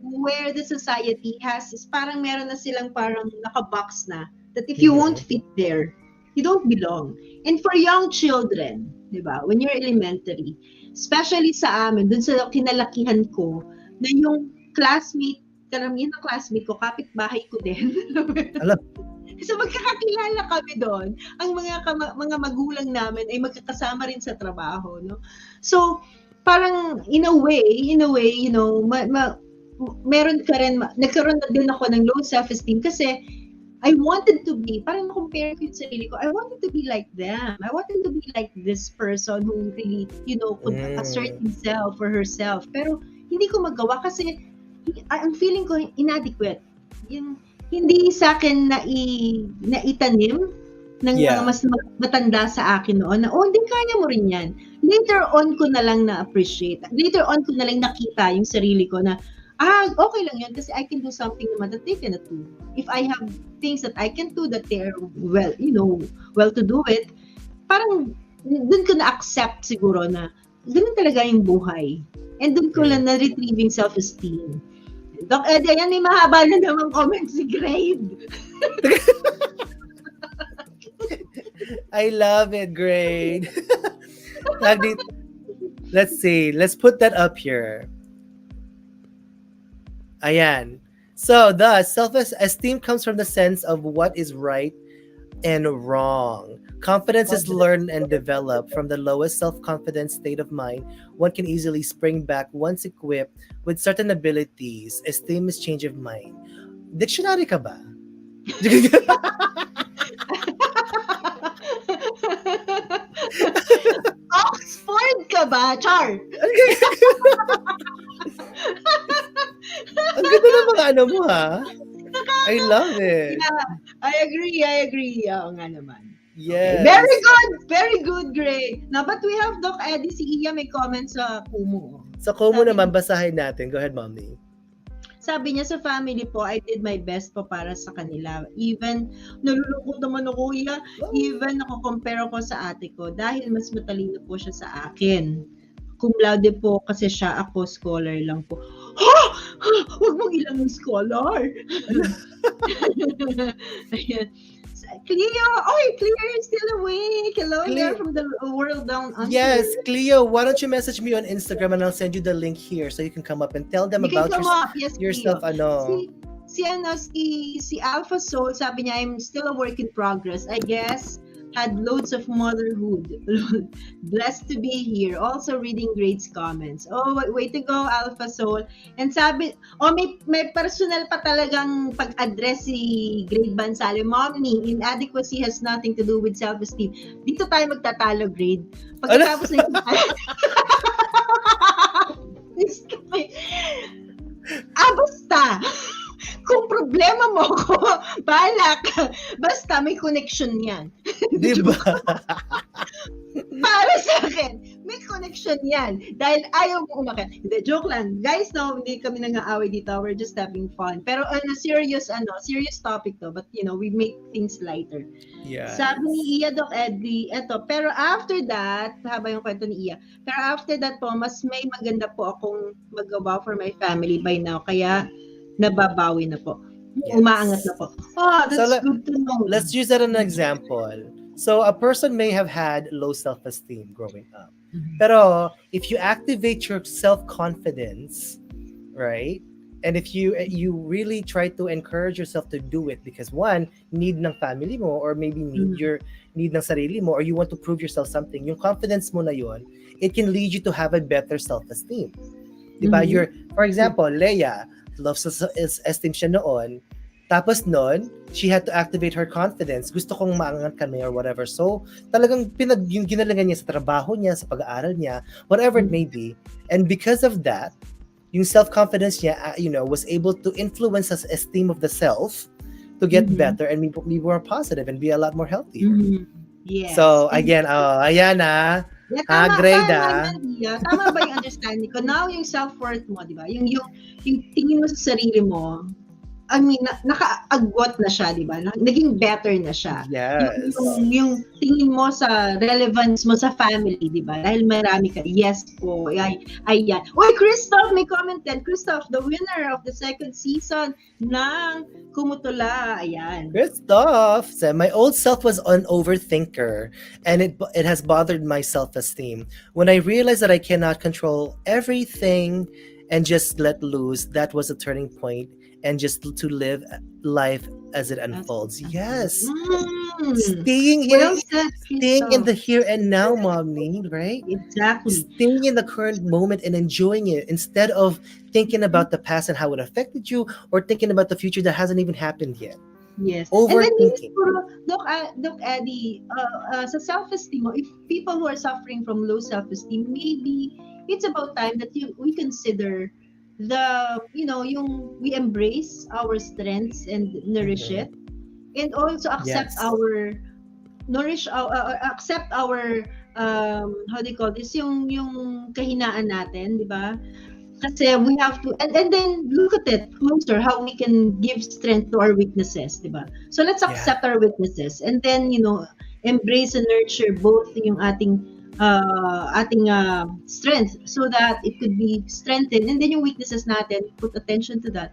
where the society is parang meron na silang parang nakabox na that if you won't fit there, you don't belong. And for young children, di ba, when you're elementary, especially sa amin, dun sa kinalakihan ko, na yung karamihan ng classmate ko, kapitbahay ko din. Alam. So magkakakilala kami doon. Ang mga magulang namin ay magkakasama rin sa trabaho, no? So parang in a way, meron ka rin, nagkaroon na din ako ng low self-esteem kasi I wanted to be, parang compare ko yung sarili ko, I wanted to be like them. I wanted to be like this person who really, could assert himself or herself. Pero hindi ko magawa kasi ang feeling ko inadequate. Yung hindi sa akin naitanim ng mga mas matanda sa akin noon na, hindi kaya mo rin yan. Later on ko na lang na-appreciate. Later on ko na lang nakita yung sarili ko na, okay lang yun kasi I can do something naman that they cannot do. If I have things that I can do that they're well to do it, parang dun ko na-accept siguro na ganun talaga yung buhay. And dun ko lang na-retrieving self-esteem. Doc Eddie, ayan, may mahaba na naman comment si Grade. I love it, Grade. Let's see. Let's put that up here. Ayan. So, thus, self-esteem comes from the sense of what is right and wrong. Confidence is learned and developed. From the lowest self-confidence state of mind, one can easily spring back once equipped with certain abilities. Esteem is change of mind. Dictionary ka ba? Oxford ka ba, Char? Ang ganda ng mga ano mo, ha? I love it. Yeah, I agree. Oo nga naman. Yes. Okay. Very good, Gray. Now, but we have Doc Eddie, si Iya may comment sa Kumu. Sa Kumu naman, basahin natin. Go ahead, Mommy. Sabi niya, sa family po, I did my best po para sa kanila. Even, nalulungkot naman ako, Iya. Even, compare ko sa ate ko dahil mas matalino po siya sa akin. Cum laude po kasi siya, ako scholar lang po. Huwag mong ilang scholar. Ayan. Cleo, Cleo, you're still awake. Hello there from the world down under. Yes, Cleo, why don't you message me on Instagram and I'll send you the link here so you can come up and tell them about yourself. Si Alpha Soul, sabi niya, I'm still a work in progress. I guess had loads of motherhood. Blessed to be here. Also reading Grade's comments. Oh, way to go, Alpha Soul. And sabi, may personal pa talagang pag-address si Grade Bansale. Mommy, inadequacy has nothing to do with self-esteem. Dito tayo magtatalo, Grade. Pagkatapos na Basta. Kung problema mo ko, bahala ka. Basta may connection yan. Di ba? Para sa akin, may connection yan. Dahil ayaw mo umakyat. Hindi, joke lang. Guys, no, hindi kami nang-aaway dito. We're just having fun. Pero serious topic to. But, we make things lighter. Yeah. Sabi ni Iya, Doc Eddie, eto. Pero after that, haba yung kwento ni Iya. Pero after that po, mas may maganda po akong magawa for my family by now. Kaya, nababawi na po. Yes. Umaangat na po. Oh, that's good to know. Let's use that as an example. So a person may have had low self-esteem growing up. Pero if you activate your self-confidence, right? And if you really try to encourage yourself to do it because one, need ng family mo or maybe need ng sarili mo or you want to prove yourself something, yung confidence mo na yun, it can lead you to have a better self-esteem. Diba? For example, Leia, low self-esteem siya noon. Tapos noon, she had to activate her confidence. Gusto kong maangat kami or whatever. So, talagang yung ginalingan niya sa trabaho niya, sa pag-aaral niya, whatever it may be. And because of that, yung self-confidence niya, was able to influence his esteem of the self to get better and be more positive and be a lot more healthy. Yes. So, again, ayan na. Tama ba yung understanding ko? Now, yung self-worth mo, di ba? Yung tingin mo sa sarili mo, I mean, naka-agwat na siya, di ba? Naging better na siya. Yes. Yung tingin mo sa relevance mo sa family, di ba? Dahil marami ka. Yes po. Ay, yan. Uy, Christoph, may comment din. Christoph, the winner of the second season ng Kumutula. Ayan. Christoph said, my old self was an overthinker and it has bothered my self-esteem. When I realized that I cannot control everything and just let loose, that was a turning point. And just to live life as it unfolds. Yes. Staying in the here and now, mommy, right? Exactly. Staying in the current moment and enjoying it instead of thinking about the past and how it affected you or thinking about the future that hasn't even happened yet. Yes. Overthinking. And then, Doc Eddie, sa self-esteem mo, if people who are suffering from low self-esteem, maybe it's about time that we consider we embrace our strengths and nourish it, and also accept accept our how do you call this, yung kahinaan natin, di ba? Kasi we have to, and then look at it closer, how we can give strength to our weaknesses, di ba? So let's accept our weaknesses, and then, embrace and nurture both yung ating strength so that it could be strengthened, and then yung weaknesses natin, put attention to that.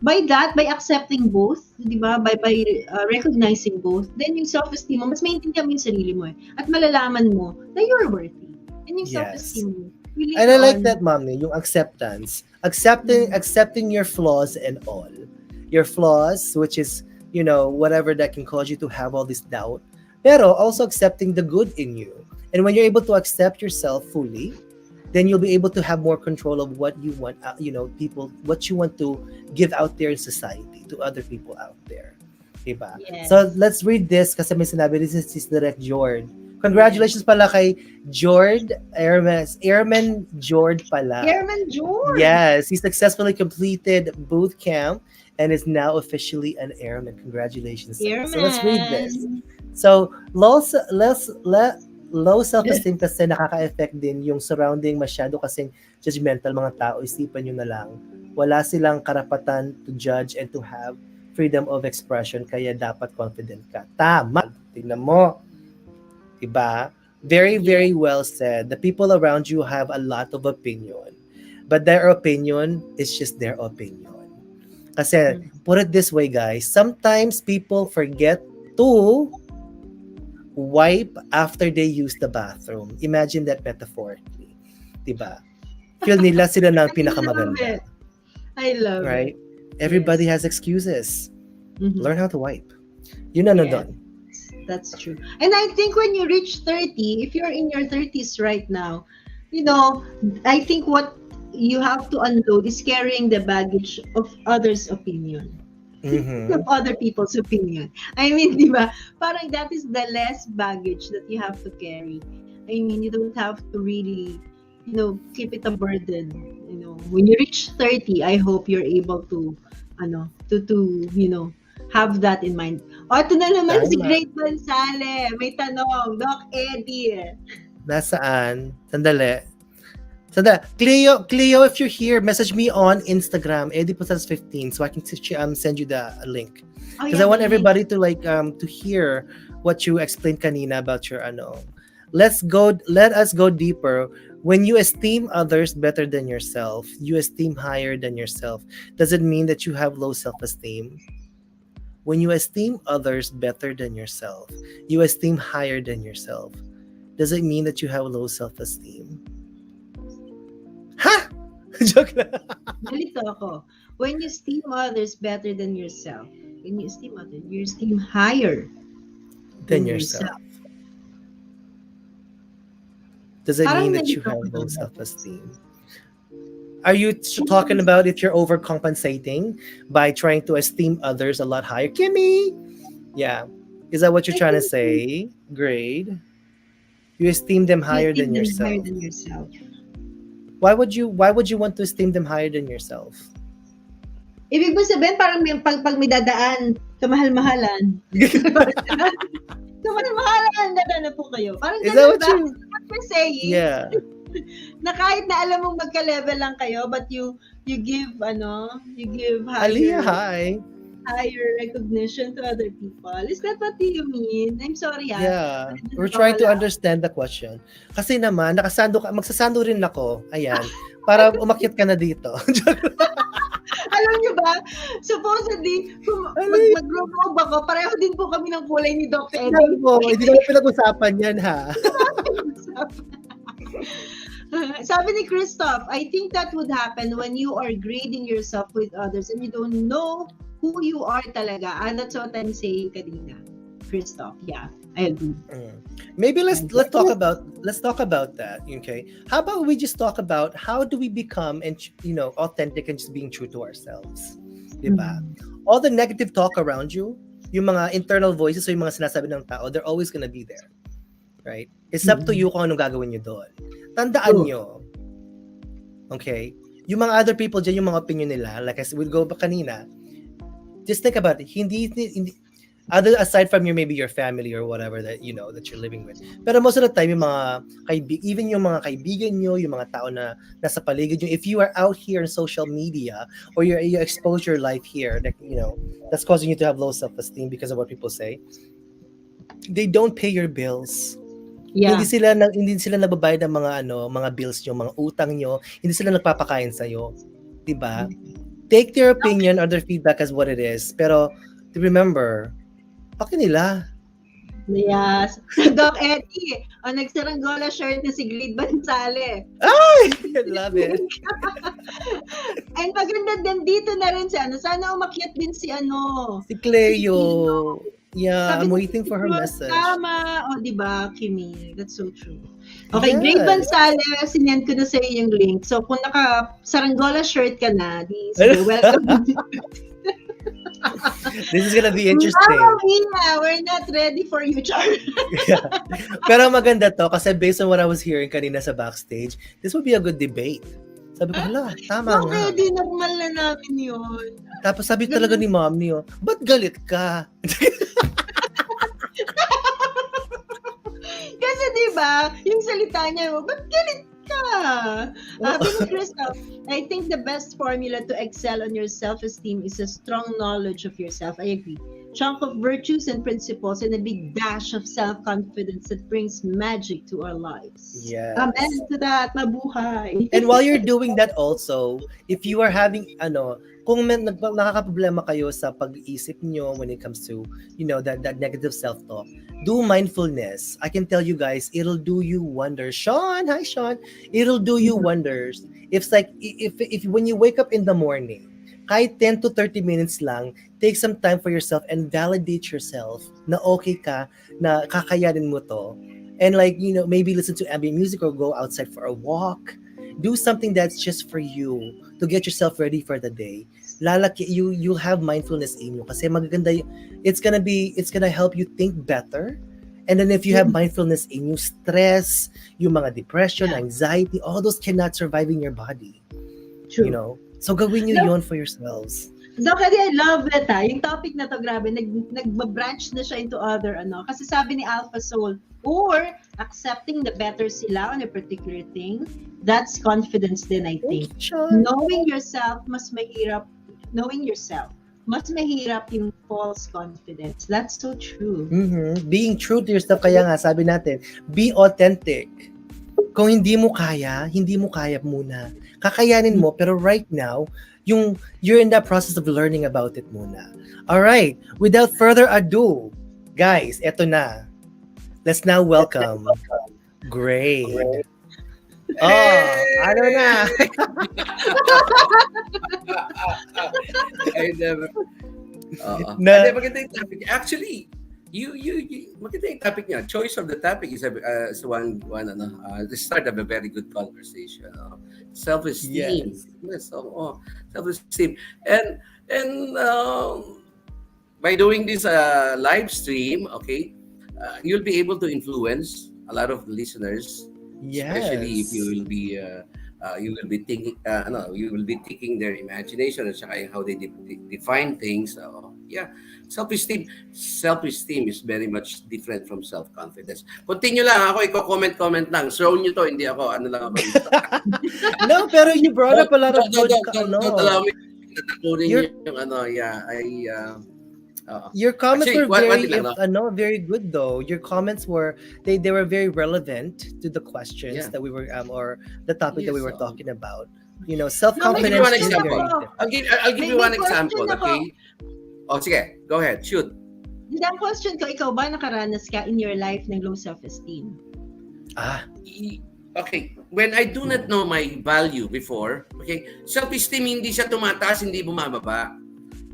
By accepting both, di ba? By recognizing both, then yung self-esteem mo, mas maintindihan mo yung sarili mo at malalaman mo na you're worthy. And yung self-esteem mo. And I like that, mommy, yung acceptance. Accepting your flaws and all. Your flaws, which is, whatever that can cause you to have all this doubt. Pero also accepting the good in you. And when you're able to accept yourself fully, then you'll be able to have more control of what you want, what you want to give out there in society to other people out there. Diba? Yes. So let's read this kasi may sinabi, this is Direct Jord. Congratulations pala kay Jord, Airman Jord pala. Airman Jord! Yes, he successfully completed boot camp and is now officially an airman. Congratulations. Airman. So let's read this. So, low self-esteem kasi nakaka-effect din yung surrounding masyado kasing judgmental mga tao. Isipan nyo na lang, wala silang karapatan to judge and to have freedom of expression, kaya dapat confident ka. Tama! Tingnan mo. Diba? Very, very well said. The people around you have a lot of opinion, but their opinion is just their opinion. Kasi, put it this way, guys, sometimes people forget to wipe after they use the bathroom. Imagine that metaphorically. Diba? Feel nila sila na ang pinakamaganda. I love it. Right? Everybody has excuses. Learn how to wipe. Yun na doon. That's true. And I think when you reach 30, if you're in your 30s right now, I think what you have to unload is carrying the baggage of others' opinion. Of other people's opinion. I mean, di ba? Parang that is the less baggage that you have to carry. I mean, you don't have to really keep it a burden. When you reach 30, I hope you're able to, have that in mind. O, ito na naman si Tama. Great Gonzale. May tanong, Doc Eddie. Nasaan? Sandali. Cleo, if you're here, message me on Instagram, EddiePosas15, so I can send you the link. Oh, Because yeah, I want the link. everybody to to hear what you explained kanina about your ano. Let us go deeper. When you esteem others better than yourself, you esteem higher than yourself. Does it mean that you have low self-esteem? When you esteem others better than yourself, you esteem higher than yourself. Does it mean that you have low self-esteem? Ha! Joke lang. Nalito ako. When you esteem others better than yourself, when you esteem others, you esteem higher Than than yourself. yourself. Does it Parang mean that you nalito have ako low doon. self-esteem? Are you talking about if you're overcompensating by trying to esteem others a lot higher? Kimmy! Yeah. Is that what you're I trying to think say? Grade? You esteem them you higher esteem than them higher yourself. than yourself. Why would you want to esteem them higher than yourself? Ibig mo sabihin, parang pag may dadaan, kamahal-mahalan. Kamahal-mahalan, dadaan na po kayo. Parang Is that ganun what ba? you... What you're saying? Yeah. Na kahit na alam mong magka-level lang kayo, but you give, Aliyah, hi. higher recognition to other people. Is that what you mean? I'm sorry, Yeah. Medyo We're trying to nawala. understand the question. Kasi naman, magsasando rin ako. Ayan. Para umakyat ka na dito. Alam niyo ba, supposedly, kung mag-robe ako, pareho din po kami ng kulay ni Dr. Eddie. Hindi naman pinag-usapan yan, ha? Sabi ni Christoph, I think that would happen when you are grading yourself with others and you don't know who you are talaga. And that's what I'm saying kanina. Christoph, yeah, I agree. Maybe let's talk about that. Okay, how about we just talk about how do we become and authentic and just being true to ourselves, diba? All the negative talk around you, yung mga internal voices o yung mga sinasabi ng tao, they're always gonna be there, right? It's up to you kung anong gagawin nyo doon. Tandaan nyo, okay, yung mga other people dyan, yung mga opinion nila, like I said, we'll go back kanina, just think about it, hindi other aside from maybe your family or whatever that that you're living with. Pero most of the time yung mga even yung mga kaibigan nyo, yung mga tao na nasa paligid nyo, if you are out here in social media or you expose your life here, like, that's causing you to have low self-esteem because of what people say, they don't pay your bills. Yeah. Hindi sila nababayad ng mga bills nyo, mga utang nyo, hindi sila nagpapakain sa'yo. Diba? Take their opinion or their feedback as what it is. Pero remember, paki nila. Yes. Doc Eddie, nagsaranggola shirt na si Great Gonzale. Ay! I love it. And maganda din dito na rin si sana umakyat din si Si Cleo. Yeah, I'm waiting for her message. Tama. O, diba, Kimi? That's so true. Okay, yes. Great Gonzale, sinend ko na sa iyo yung link. So, kung naka-saranggola shirt ka na, welcome. This is gonna be interesting. We're not ready for you, Char. Yeah. Pero maganda to kasi based on what I was hearing kanina sa backstage, this would be a good debate. Sabi ko, hala, tama nga. Okay, normal na namin yun. Tapos sabi talaga ni mom niyo, ba't galit ka? Kasi diba, yung salita niya, ba't galit ka? Sabi ni Christoph, I think the best formula to excel on your self-esteem is a strong knowledge of yourself. I agree. Chunk of virtues and principles and a big dash of self-confidence that brings magic to our lives. Yes. Amen to that. Mabuhay. And while you're doing that also, if you are having, kung nakakaproblema kayo sa pag-iisip nyo when it comes to, that negative self-talk, do mindfulness. I can tell you guys, it'll do you wonders. Sean, hi Sean. It'll do you wonders. It's like, if when you wake up in the morning, kahit 10 to 30 minutes lang, take some time for yourself and validate yourself na okay ka, na kakayanin mo to. And maybe listen to ambient music or go outside for a walk. Do something that's just for you to get yourself ready for the day. You'll have mindfulness in you kasi magaganda, it's gonna help you think better And then if you have mindfulness in you, stress, yung mga depression, anxiety, all those cannot survive in your body. True. You know? So gawin nyo yun for yourselves. Doc, I love it Yung topic na to, grabe, nag-branch na siya into other Kasi sabi ni Alpha Soul, or accepting the better sila on a particular thing, that's confidence din, I think. Knowing yourself, mas mahirap yung false confidence. That's so true. Being true to yourself, kaya nga sabi natin, be authentic. Kung hindi mo kaya muna. Kakayanin mo, pero right now, you're in that process of learning about it muna. Alright, without further ado, guys, eto na. Let's now welcome Grade. Ano na? I never. Maganda yung topic. Actually, maganda yung topic niya. Choice of the topic is one the start of a very good conversation. Self-esteem. Yes. Self-esteem. And by doing this live stream, okay, you'll be able to influence a lot of listeners. Especially if you will be thinking, you will be taking their imagination at saka how they define things. Self-esteem is very much different from self-confidence. Continue lang ako, comment lang. Throw nyo to, hindi ako, lang ako. No, pero you brought up a lot of good, your comments actually, were very good though. Your comments were they were very relevant to the questions that we were or the topic that we were talking about. You know, self-confidence. I'll give you one example. Okay. Sige, go ahead. Shoot. Ang question ko, ikaw ba nakaranas ka in your life ng low self-esteem? Okay. When I do not know my value before, okay, self-esteem hindi siya tumataas, hindi bumababa.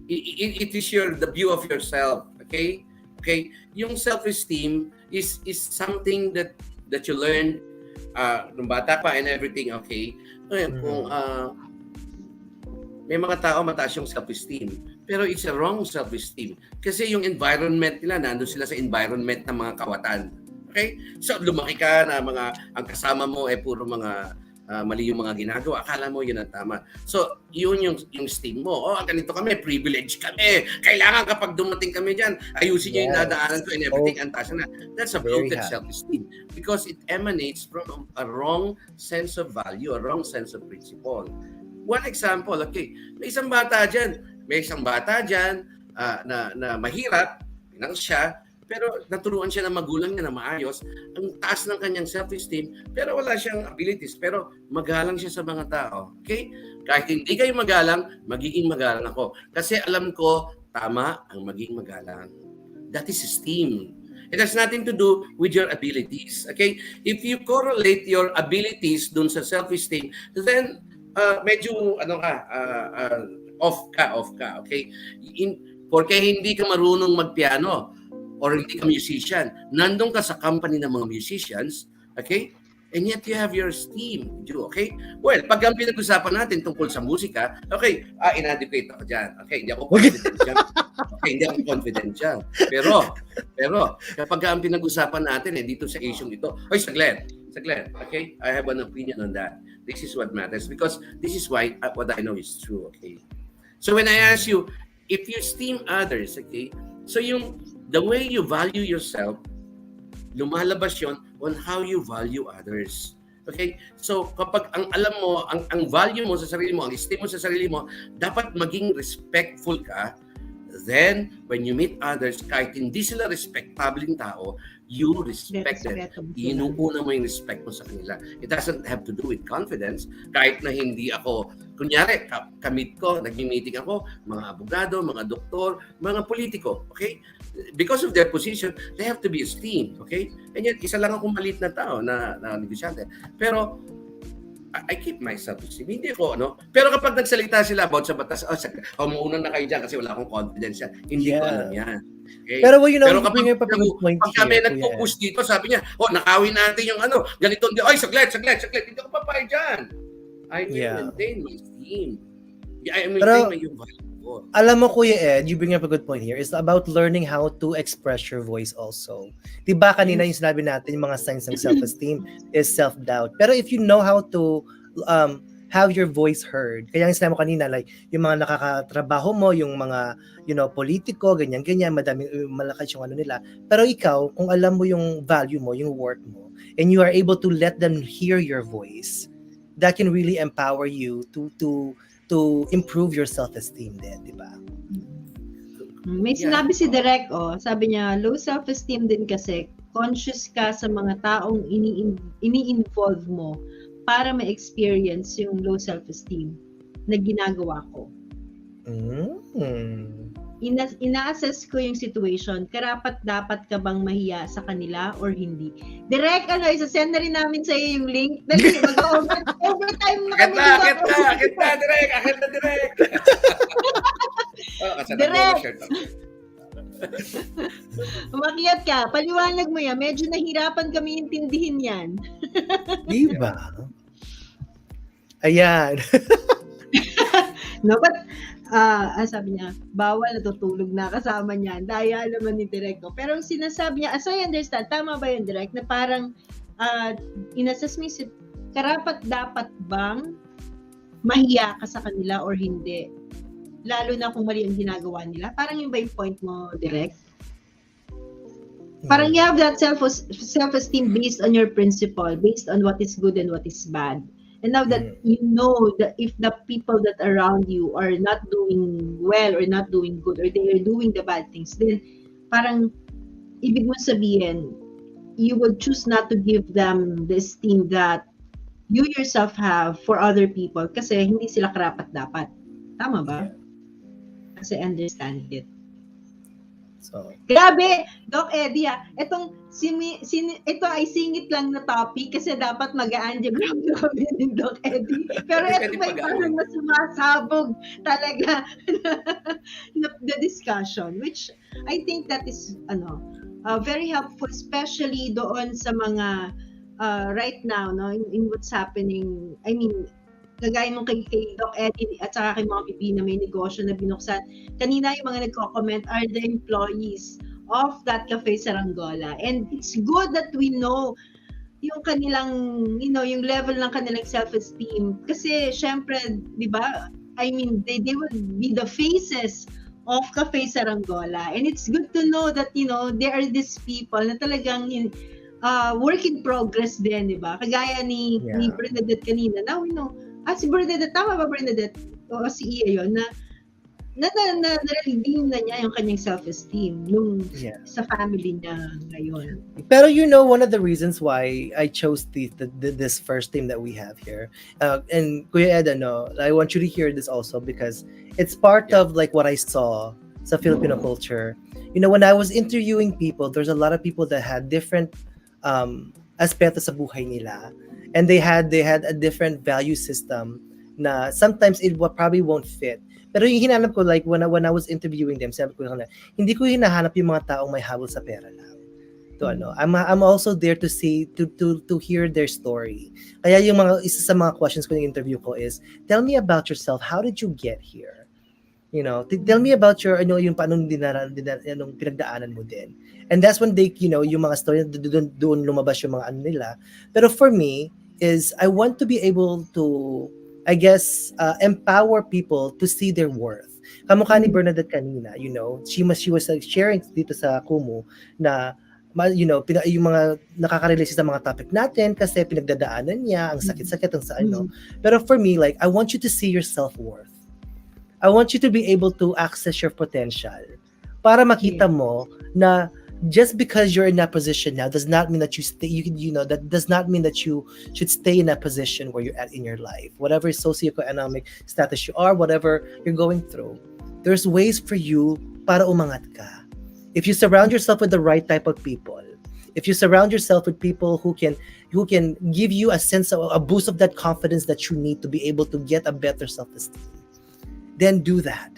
It is the view of yourself, okay? Yung self-esteem is something that you learn nung bata pa and everything, okay? Kung may mga tao mataas yung self-esteem, pero it's a wrong self-esteem kasi yung environment nila, nandun sila sa environment ng mga kawatan. Okay? So lumaki ka na ang kasama mo puro mga mali yung mga ginagawa, akala mo yun ang tama. So, yun yung esteem mo. Ganito kami, privilege kami. Kailangan kapag dumating kami dyan, ayusin nyo yung dadaanan ko and everything, antas na. That's a bloated self-esteem because it emanates from a wrong sense of value, a wrong sense of principle. One example, okay, may isang bata dyan na mahirap, pinang siya, pero naturuan siya ng magulang niya na maayos, ang taas ng kanyang self-esteem, pero wala siyang abilities, pero magalang siya sa mga tao. Okay? Kahit hindi kayo magalang, magiging magalang ako. Kasi alam ko, tama ang maging magalang. That is esteem. It has nothing to do with your abilities. Okay? If you correlate your abilities dun sa self-esteem, then medyo off ka. Okay? Porque hindi ka marunong magpiano, or hindi ka musician, nandun ka sa company ng mga musicians, okay? And yet you have your esteem, okay? Well, pag ang pinag-usapan natin tungkol sa musika, okay, inadequate ako dyan. Okay, hindi ako confident dyan. Pero, kapag ang pinag-usapan natin dito sa issue ito, saglit, okay? I have an opinion on that. This is what matters because this is why what I know is true, okay? So when I ask you, if you esteem others, okay, so the way you value yourself, lumalabas yon on how you value others. Okay? So, kapag ang alam mo, ang value mo sa sarili mo, ang esteem mo sa sarili mo, dapat maging respectful ka. Then, when you meet others, kahit hindi sila respectabling tao, you respect them. Inuuna mo yung respect mo sa kanila. It doesn't have to do with confidence. Kahit na hindi ako, kunyari, kamit ko, nag-meeting ako, mga abogado, mga doktor, mga politiko. Okay? Because of their position, they have to be esteemed. Okay? And yet, isa lang akong maliit na tao na negosyante. Pero, I keep myself esteem. Hindi ko, Pero kapag nagsalita sila about sa batas, mauna na kayo dyan kasi wala akong confidence yan. Hindi ko alam yan. Okay? Pero kapag kami nagpo-push dito, sabi niya, nakawin natin yung ganito. Saglit. Hindi ako papayag dyan. I will maintain my esteem. I maintain my value Oo. Alam mo, Kuya Ed, you bring up a good point here. It's about learning how to express your voice also. Diba kanina yung sinabi natin, yung mga signs ng self-esteem is self-doubt. Pero if you know how to have your voice heard, kaya yung sinabi mo kanina, like, yung mga nakakatrabaho mo, yung mga, politiko, ganyan-ganyan, madami, malakas yung ano nila. Pero ikaw, kung alam mo yung value mo, yung worth mo, and you are able to let them hear your voice, that can really empower you to improve your self-esteem din, di ba? May Yeah. sinabi si Direk, sabi niya, low self-esteem din kasi, conscious ka sa mga taong ini-involve mo para ma-experience yung low self-esteem na ginagawa ko. Ina-assess ko yung situation, karapat-dapat ka bang mahiya sa kanila or hindi. Direk, isa-send na rin namin sa iyo yung link. Dali, mag-overtime na kami. Akit na, direct. Kasi Direk. nag-share to. Umakyat ka, paliwanag mo yan. Medyo nahirapan kami intindihin yan. Di ba? Ayan. No, but sabi niya, bawal natutulog na kasama niya. Daya naman ni Direk. Pero ang sinasabi niya, as I understand, tama ba yun, Direk? Na parang inassess mo si karapat dapat bang mahiya ka sa kanila or hindi? Lalo na kung mali ang ginagawa nila. Parang yun ba yung point mo, Direk? Parang you have that self-esteem based on your principle, based on what is good and what is bad. And now that you know that if the people that around you are not doing well or not doing good or they are doing the bad things, then parang ibig mo sabihin, you would choose not to give them the esteem that you yourself have for other people kasi hindi sila karapat-dapat. Tama ba? Kasi understand it. So, Grabe, Doc Eddie ito ay singit lang na topic kasi dapat mag-angiogram na kami ni Doc Eddie. Pero ito may parang mas sumasabog talaga the discussion, which I think that is very helpful, especially doon sa mga right now, no, in what's happening. I mean, kagaya mo kay Doc Eddie at saka kay mga pipi na may negosyo na binuksan. Kanina yung mga nagko-comment are the employees of that Cafe Saranggola. And it's good that we know yung kanilang, yung level ng kanilang self-esteem. Kasi syempre, di ba, I mean, they will be the faces of Cafe Saranggola. And it's good to know that, there are these people na talagang work in progress din, di ba? Kagaya ni Bernadette kanina. Now we know, si Bernadette, tama ba Bernadette? O si Iya yun, na na-redeem na niya yung kanyang self-esteem sa family niya ngayon. Pero one of the reasons why I chose this first theme that we have here, and Kuya Ed, I want you to hear this also because it's part of like what I saw sa Filipino culture. When I was interviewing people, there's a lot of people that had different aspeto sa buhay nila. And they had a different value system na sometimes it probably won't fit. Pero yung hinanap ko, like when I was interviewing them, sabi ko na, hindi ko hinahanap yung mga taong may habol sa pera lang. I'm also there to see, to hear their story. Kaya yung isa sa mga questions ko yung interview ko is, tell me about yourself. How did you get here? Tell me about your, yung paanong pinagdaanan mo din. And that's when they, yung mga story, doon lumabas yung mga nila. Pero for me, is I want to be able to, I guess, empower people to see their worth. Kamukha ni Bernadette kanina, she was sharing dito sa Kumu na, yung mga nakaka-relate sa mga topic natin kasi pinagdadaanan niya, ang sakit-sakit, ang saan, Pero for me, like, I want you to see your self-worth. I want you to be able to access your potential para makita mo na just because you're in that position now does not mean that you stay. That does not mean that you should stay in that position where you're at in your life. Whatever socioeconomic status you are, whatever you're going through, there's ways for you para umangat ka. If you surround yourself with the right type of people, if you surround yourself with people who can give you a sense of a boost of that confidence that you need to be able to get a better self-esteem, then do that.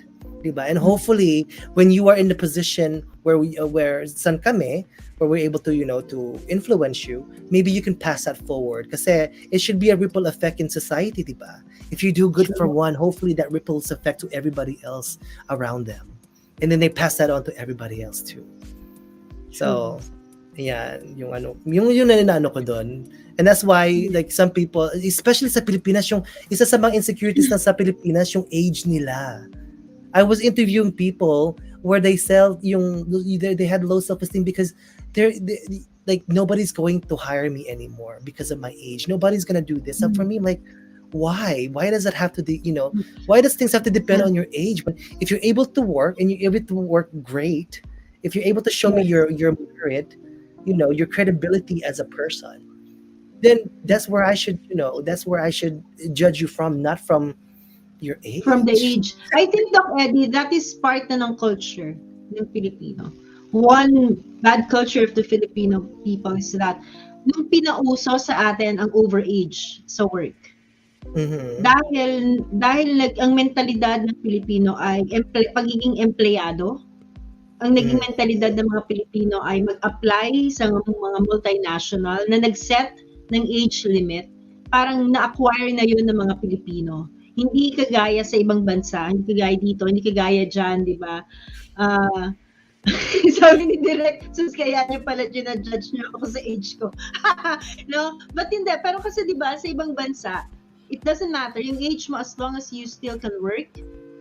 Diba? And hopefully, when you are in the position where san kami, where we're able to, to influence you, maybe you can pass that forward. Kasi it should be a ripple effect in society, diba? If you do good for one, hopefully that ripples effect to everybody else around them. And then they pass that on to everybody else too. So, yeah, yung ano ko doon. And that's why, like, some people, especially sa Pilipinas, yung isa sa mga insecurities na sa Pilipinas, yung age nila. I was interviewing people where they they had low self-esteem because they like nobody's going to hire me anymore because of my age. Nobody's gonna do this. And for me, I'm like, why? Why does it have to be, why does things have to depend on your age? But if you're able to work and you're able to work great, if you're able to show me your merit, your credibility as a person, then that's where I should, judge you from, not from your age. From the age. I think, Doc Eddie, that is part na ng culture ng Pilipino. One bad culture of the Filipino people is that nung pinauso sa atin ang overage sa work. Dahil ang mentalidad ng Pilipino ay pagiging empleyado. Ang naging mentalidad ng mga Pilipino ay mag-apply sa mga multinational na nag-set ng age limit. Parang na-acquire na yun ng mga Pilipino. Hindi kagaya sa ibang bansa, hindi kagaya dito, hindi kagaya dyan, di ba? Sabi ni Direk, kaya niyo pala ginajudge niyo ako sa age ko. No? But hindi, pero kasi di ba, sa ibang bansa, it doesn't matter. Yung age mo, as long as you still can work,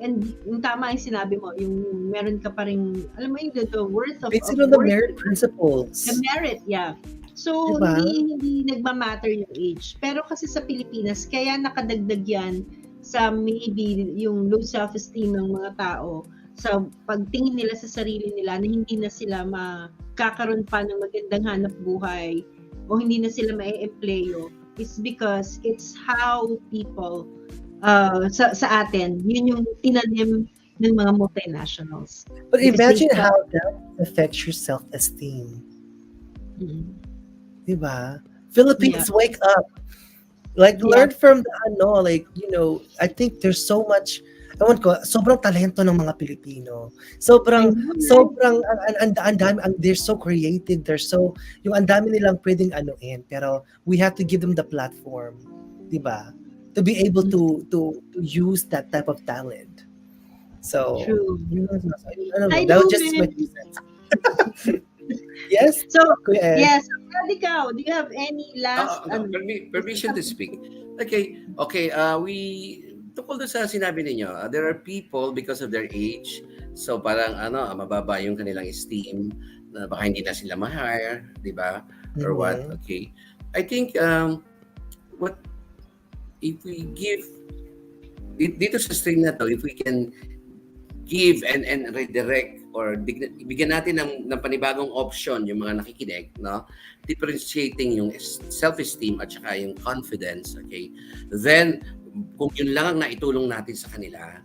and yung tama yung sinabi mo, yung meron ka pa rin, alam mo yung the worth of based on the merit principles. The merit, yeah. So, diba? hindi nagmamatter yung age. Pero kasi sa Pilipinas, kaya nakadagdag yan sa maybe yung low self-esteem ng mga tao sa pagtingin nila sa sarili nila na hindi na sila makakaroon pa ng magandang hanap buhay o hindi na sila mai-empleyo is because it's how people sa atin, yun yung tinanim ng mga multinationals. But imagine how that affects your self-esteem. Diba? Philippines, wake up. Like, learn from the like, I think there's so much, sobrang talento ng mga Pilipino. Sobrang, they're so creative, yung ang dami nilang pwedeng pero we have to give them the platform, diba? To be able to use that type of talent. So, true. I don't know, that was just my 2 cents. Yes? So, yes. Ikaw, do you have any last... permission to speak. Okay. Tungkol doon sa sinabi ninyo, there are people because of their age, so parang mababa yung kanilang esteem, baka hindi na sila ma-hire, di ba? Or what? Okay. I think, if we give, dito sa stream na to, if we can give and redirect or bigyan natin ng panibagong option yung mga nakikinig, no? Differentiating yung self-esteem at saka yung confidence, okay? Then, kung yun lang ang naitulong natin sa kanila,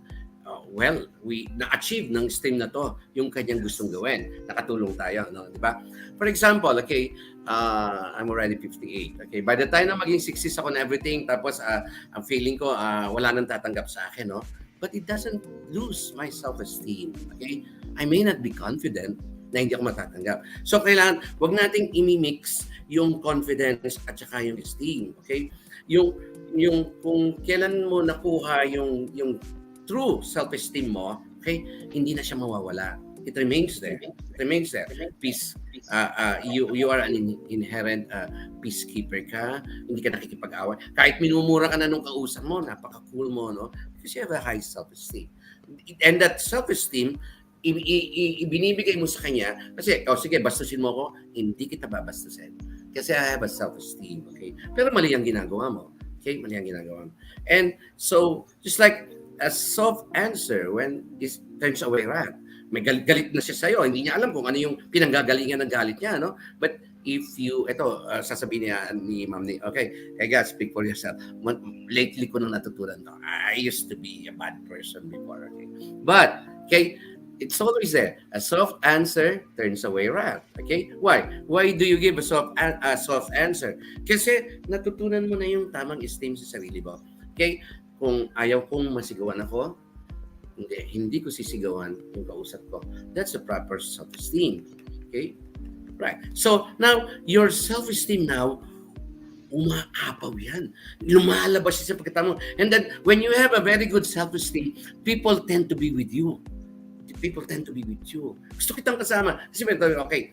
we na-achieve ng esteem na to yung kanyang gustong gawin. Nakatulong tayo, no? Di ba? For example, okay, I'm already 58. Okay, by the time na maging 60s ako na everything, tapos ang feeling ko wala nang tatanggap sa akin, no? But it doesn't lose my self-esteem. Okay? I may not be confident na hindi ako matatanggap. So, kailangan, wag nating imimix yung confidence at saka yung esteem. Okay? Yung kung kailan mo nakuha yung true self-esteem mo, okay, hindi na siya mawawala. It remains there. It remains there. Peace. You are an inherent peacekeeper ka. Hindi ka nakikipag-away. Kahit minumura ka na nung kausap mo, napaka-cool mo, no? Because you have a high self-esteem. And that self-esteem, ibinibigay mo sa kanya, kasi, sige, bastusin mo ako, hindi kita babastusin. Kasi I have a self-esteem, okay? Pero mali ang ginagawa mo. Okay? Mali ang ginagawa mo. And so, just like a soft answer when it turns away wrath. May galit na siya sa'yo. Hindi niya alam kung ano yung pinanggagalingan ng galit niya, no? But if you, sasabihin niya ni Ma'am ni, okay, guys, speak for yourself. Lately ko nang natutunan to. I used to be a bad person before, okay? But, okay, it's always there. A soft answer turns away wrath. Okay? Why? Why do you give a soft answer? Kasi natutunan mo na yung tamang esteem sa sarili mo. Okay? Kung ayaw kong masigawan ako, hindi ko sisigawan yung kausap ko. That's the proper self-esteem. Okay? Right. So, now, your self-esteem now, umaapaw yan. Lumalabas siya sa pagkatao mo. And then, when you have a very good self-esteem, people tend to be with you. People tend to be with you. Gusto kitang kasama. Kasi okay,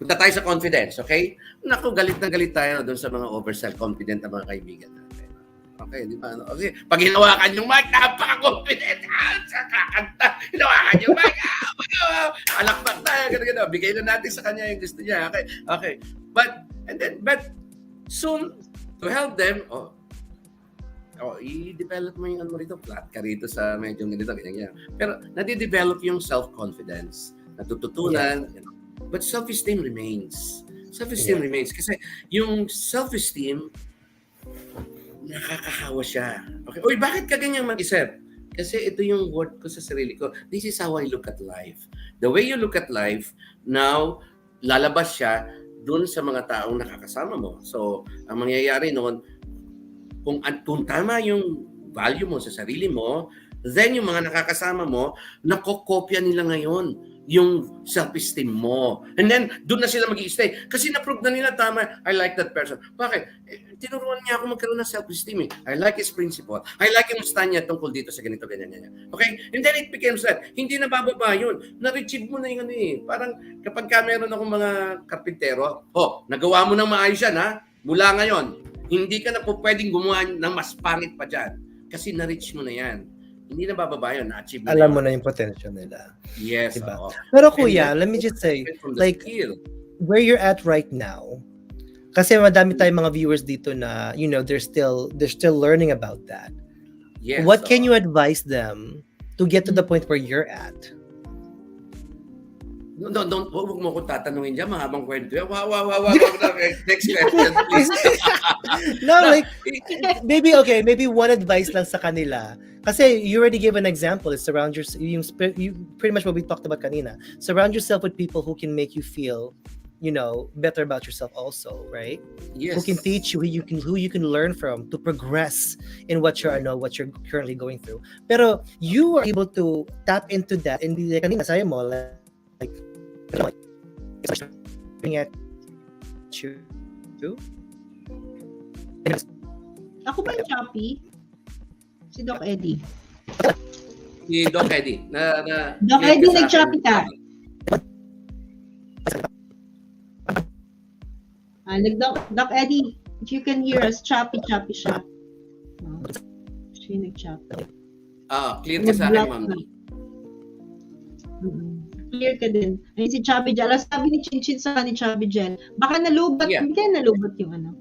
punta tayo sa confidence, okay? Naku, galit na galit tayo doon sa mga over-self-confident na mga kaibigan natin. Okay, di ba? Okay, pag hinawakan yung mic, napaka-confident. Sa kakanta, hinawakan yung mic. Alakbak tayo, gano'n. Bigay na natin sa kanya yung gusto niya. Okay. But soon, to help them, i-develop mo yung ano rito, flat ka rito sa medyo ganito, ganyan. Pero nadi-develop yung self-confidence, natututunan, but self-esteem remains. Self-esteem remains. Kasi yung self-esteem, nakakahawa siya. Okay. Uy, bakit ka ganyang mag-isip? Kasi ito yung word ko sa sarili ko. This is how I look at life. The way you look at life, now, lalabas siya dun sa mga taong nakakasama mo. So, ang mangyayari noon, kung tama yung value mo sa sarili mo, then yung mga nakakasama mo, nakokopya nila ngayon yung self-esteem mo. And then, doon na sila mag-i-stay. Kasi na-prove na nila tama, I like that person. Bakit? Tinuruan niya ako magkaroon ng self-esteem. I like his principle. I like yung stand niya tungkol dito sa ganito, ganyan. Okay? And then it becomes that. Hindi na bababa yun. Na-retrieve mo na yung ano eh. Parang kapag meron akong mga karpintero, nagawa mo ng maayos yan ha? Mula ngayon, hindi ka na po pwedeng gumawa ng mas pangit pa dyan. Kasi na-reach mo na yan. Hindi na bababa yun, na-achieve mo. Alam mo na yung potential nila. Yes. Diba? Pero kuya, let me just say, like, skill. where you're at right now, kasi madami tayong mga viewers dito na, they're still learning about that. Yes. What can you advise them to get to the point where you're at? Huwag mo kong tatanungin dyan, mahabang kwento yan. Wow. Next question, please. No, like, maybe one advice lang sa kanila. Kasi you already gave an example. It's surround yourself, you pretty much what we talked about kanina. Surround yourself with people who can make you feel, better about yourself also, right? Yes. Who can teach you, who you can learn from to progress in what you're currently going through. Pero you are able to tap into that and be like, kanina sabi mo, like, at you. Ako ba yung Choppy? Si Doc Eddie. Si Doc Eddie. Doc Eddie, nag-Choppy ka. Doc Eddie, if you can hear us, Choppy siya. Siya nag-Choppy. Clear ka sa akin, ma'am. Clear ka din. Ayun si Chubby Jen. Sabi ni Chinchin sa ni Chubby Jen, baka nalubat. Yeah. Hindi kaya nalubat yung ano.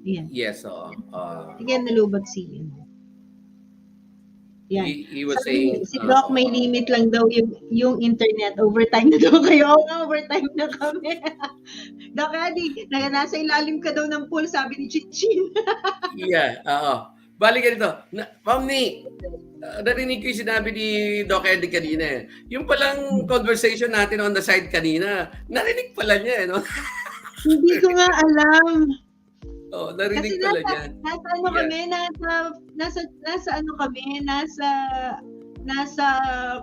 Yan. Yes. Hindi kaya nalubat si yan. He was Sabi, saying... si Doc, may limit lang daw yung internet. Overtime na daw kayo. Overtime na kami. Doc Eddie, nasa ilalim ka daw ng pool, sabi ni Chinchin. Yeah, balik ka dito. Ma'am Ni, narinig ko yung sinabi ni Doc Eddie kanina eh. Yung palang conversation natin on the side kanina, narinig pala niya eh, no? Hindi ko nga alam. Narinig pala niya. Nasa ano kami, nasa ano kami, nasa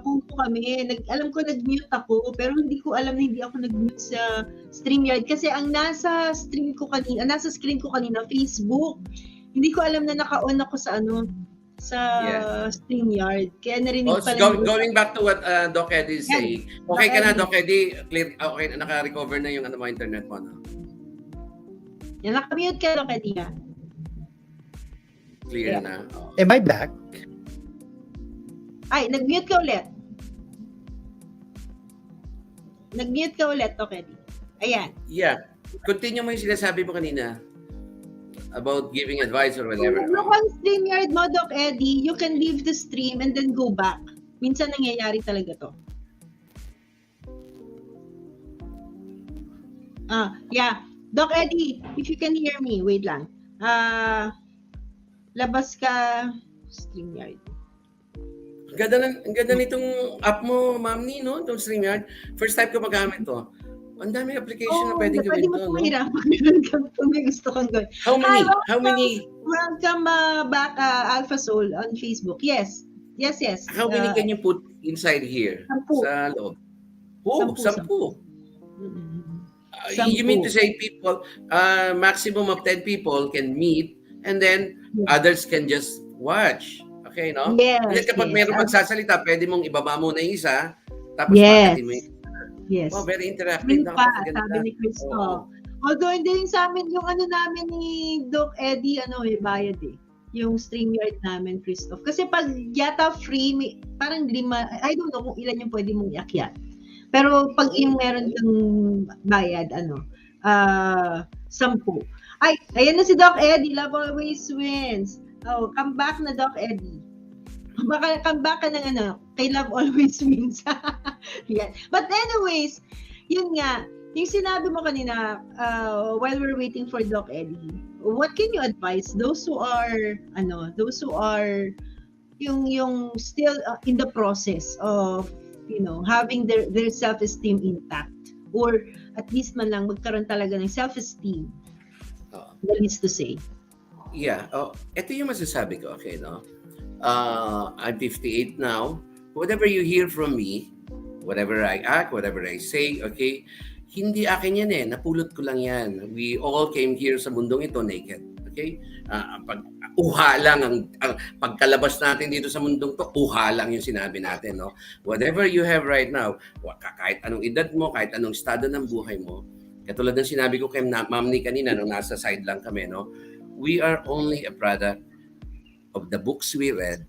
kuko kami. Alam ko nag-mute ako, pero hindi ko alam na hindi ako nag-mute sa StreamYard kasi ang nasa screen ko kanina Facebook. Hindi ko alam na naka-on ako sa StreamYard. Kaya narinig pala. Going back to what Doc Eddie is saying. Okay ka na, Doc Eddie? Clear, okay, naka-recover na yung internet mo, no? Yan, naka-mute ka, Doc Eddie. Clear na. Am I back? Ay, nag-mute ka ulit. Nag-mute ka ulit, Doc Eddie. Ayan. Yeah. Continue mo yung sinasabi mo kanina about giving advice or whatever. Kung ang StreamYard mo, Doc Eddie, you can leave the stream and then go back. Minsan nangyayari talaga to. Yeah. Doc Eddie, if you can hear me, wait lang. Labas ka StreamYard. Ang ganda nitong app mo, Ma'am Ni, no? Itong StreamYard. First time ko magamit to. Ang daming application na pwedeng gawin to, no? Meron kang may gusto kang gawin. How many? Welcome back, Alpha Soul on Facebook. Yes. Yes, yes. How many can you put inside here? 10. Sa loob? Oh, 10. 10. Mm. You mean to 10. say people, maximum of 10 people can meet and then Yes, others can just watch. Okay, no? And then yes. kapag Yes. mayroong magsasalita, pwede mong ibaba muna yung isa, tapos Yes. bakatin mo yung Yes. oh, very interactive. Yun pa, Napakaganda. sabi ni Oo. Christoph. Although hindi yung sa amin, yung ano namin ni Doc Eddie, bayad eh. Yung StreamYard namin, Christoph. Kasi pag yata free, parang 5, I don't know kung ilan yung pwede mong iakyat. Pero pag yung meron kang bayad, 10. Ay, ayan na si Doc Eddie. Love always wins. Oh, come back na Doc Eddie. Baka come back ka ng kay Love always wins. Yan. But anyways, yun nga, yung sinabi mo kanina, while we're waiting for Doc Eddie, what can you advise those who are yung still in the process of having their self-esteem intact, or at least man lang magkaroon talaga ng self-esteem, Oo. that is to say. Yeah. Oh, ito yung masasabi ko. Okay, no? I'm 58 now. Whatever you hear from me, whatever I act, whatever I say, okay, hindi akin yan eh. Napulot ko lang yan. We all came here sa mundong ito naked. Okay? Uha lang ang pagkalabas natin dito sa mundong to, uha lang yung sinabi natin, no? Whatever you have right now, kahit anong edad mo, kahit anong estado ng buhay mo, katulad ng sinabi ko kay Ma'am ni kanina nung nasa side lang kami, no? We are only a product of the books we read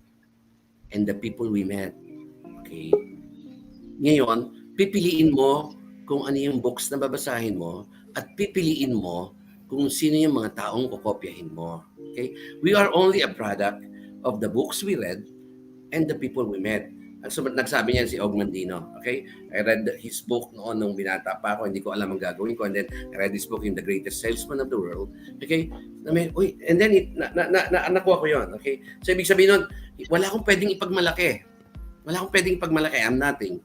and the people we met. Okay? Ngayon, pipiliin mo kung ano yung books na babasahin mo at pipiliin mo kung sino yung mga taong kokopyahin mo. Okay? We are only a product of the books we read and the people we met. Nagsabi niyan si Og Mandino. Okay? I read his book noon nung binata pa ako. Hindi ko alam ang gagawin ko. And then, I read his book, The Greatest Salesman of the World. Okay? And then, nakuha ko yun. Okay? So, ibig sabihin nun, wala akong pwedeng ipagmalaki. I'm nothing.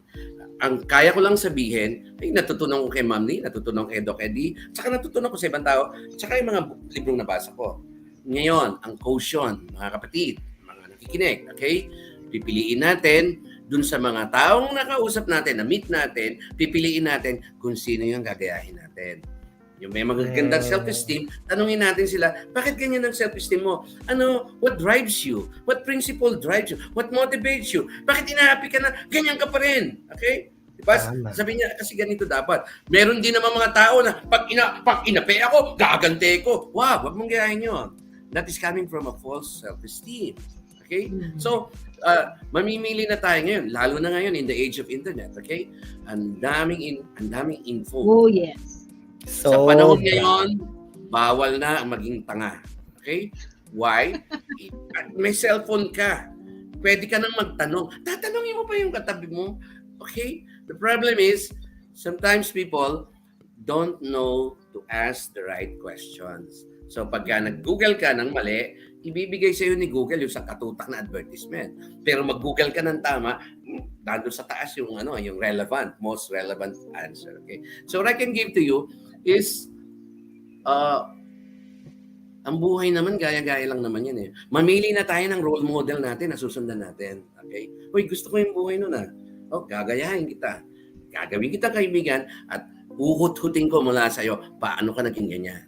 Ang kaya ko lang sabihin, ay natutunan ko kay Ma'am Ni, natutunan ko kay Doc Eddie, tsaka natutunan ko sa ibang tao, tsaka yung mga librong nabasa ko. Ngayon, ang caution, mga kapatid, mga nakikinig, okay? Pipiliin natin dun sa mga taong nakausap natin, na-meet natin, pipiliin natin kung sino yung gagayahin natin. Yung may magagandang self-esteem, tanungin natin sila, bakit ganyan ang self-esteem mo? What drives you? What principle drives you? What motivates you? Bakit inahappy ka na? Ganyan ka pa rin. Okay? Diba? Sabi niya, kasi ganito dapat. Meron din naman mga tao na pag inape ako, gagante ko. Wow, wag mong gayahin yun. That is coming from a false self-esteem. Okay? So, mamimili na tayo ngayon, lalo na ngayon in the age of internet. Okay? Ang daming info. Oh, yes. So, Sa panahon ngayon, bawal na ang maging tanga. Okay? Why? May cellphone ka. Pwede ka nang magtanong. Tatanungin mo pa yung katabi mo. Okay? The problem is, sometimes people don't know to ask the right questions. So pagka nag-Google ka ng mali, ibibigay sa'yo ni Google yung sa katutak na advertisement. Pero mag-Google ka ng tama, nandun sa taas yung most relevant answer. Okay? So what I can give to you is, ang buhay naman, gaya-gaya lang naman yan eh. Mamili na tayo ng role model natin na susundan natin. Okay? Uy, gusto ko yung buhay nun ah. Oh, gagayahin kita. Gagawin kita kaibigan at uhut-hutin ko mula sa'yo paano ka naging ganyan.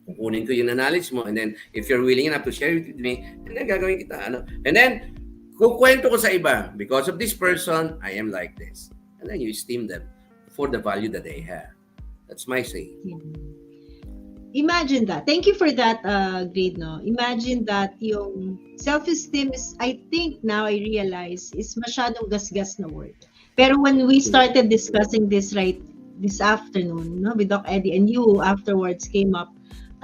Kukunin ko yung knowledge mo and then if you're willing enough to share it with me, and then gagawin kita. And then, kukwento ko sa iba, because of this person, I am like this. And then you esteem them for the value that they have. That's my say. Imagine that. Thank you for that grade, no? Imagine that yung self-esteem is, I think now I realize, is masyadong gasgas na word. Pero when we started discussing this this afternoon, no, with Doc Eddie and you afterwards came up,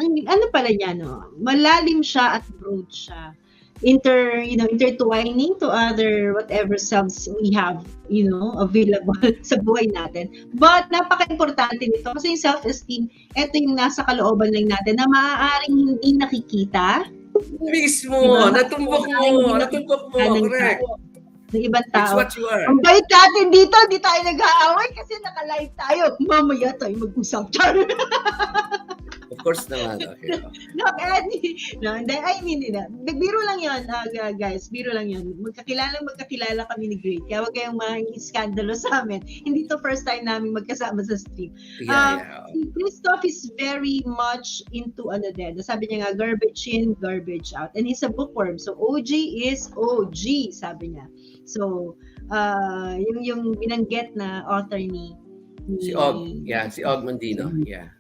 ano pala niya, no? Malalim siya at broad siya. Intertwining to other whatever selves we have, available sa buhay natin. But napaka-importante nito kasi yung self-esteem, ito yung nasa kalooban lang natin na maaaring hindi nakikita. Mismo! Diba? Natumbok mo! Correct. Ng ibang It's tao. what you are. Ang bait natin dito, hindi tayo nag-aaway kasi naka-live tayo. Mamaya tayo mag-usap. Of course naman. Okay. Doc Eddie. No, hindi, I mean, biro lang yun, guys. Biro lang yun. Magkakilala kami ni Great. Kaya huwag kayong mga iskandalo sa amin. Hindi to first time namin magkasama sa stream. Yeah. Si Christoph is very much into sabi niya nga, garbage in, garbage out. And he's a bookworm. So, OG is OG, sabi niya. So, yung binanggit na author ni Si Og. Yeah, si Og Mandino. Yeah.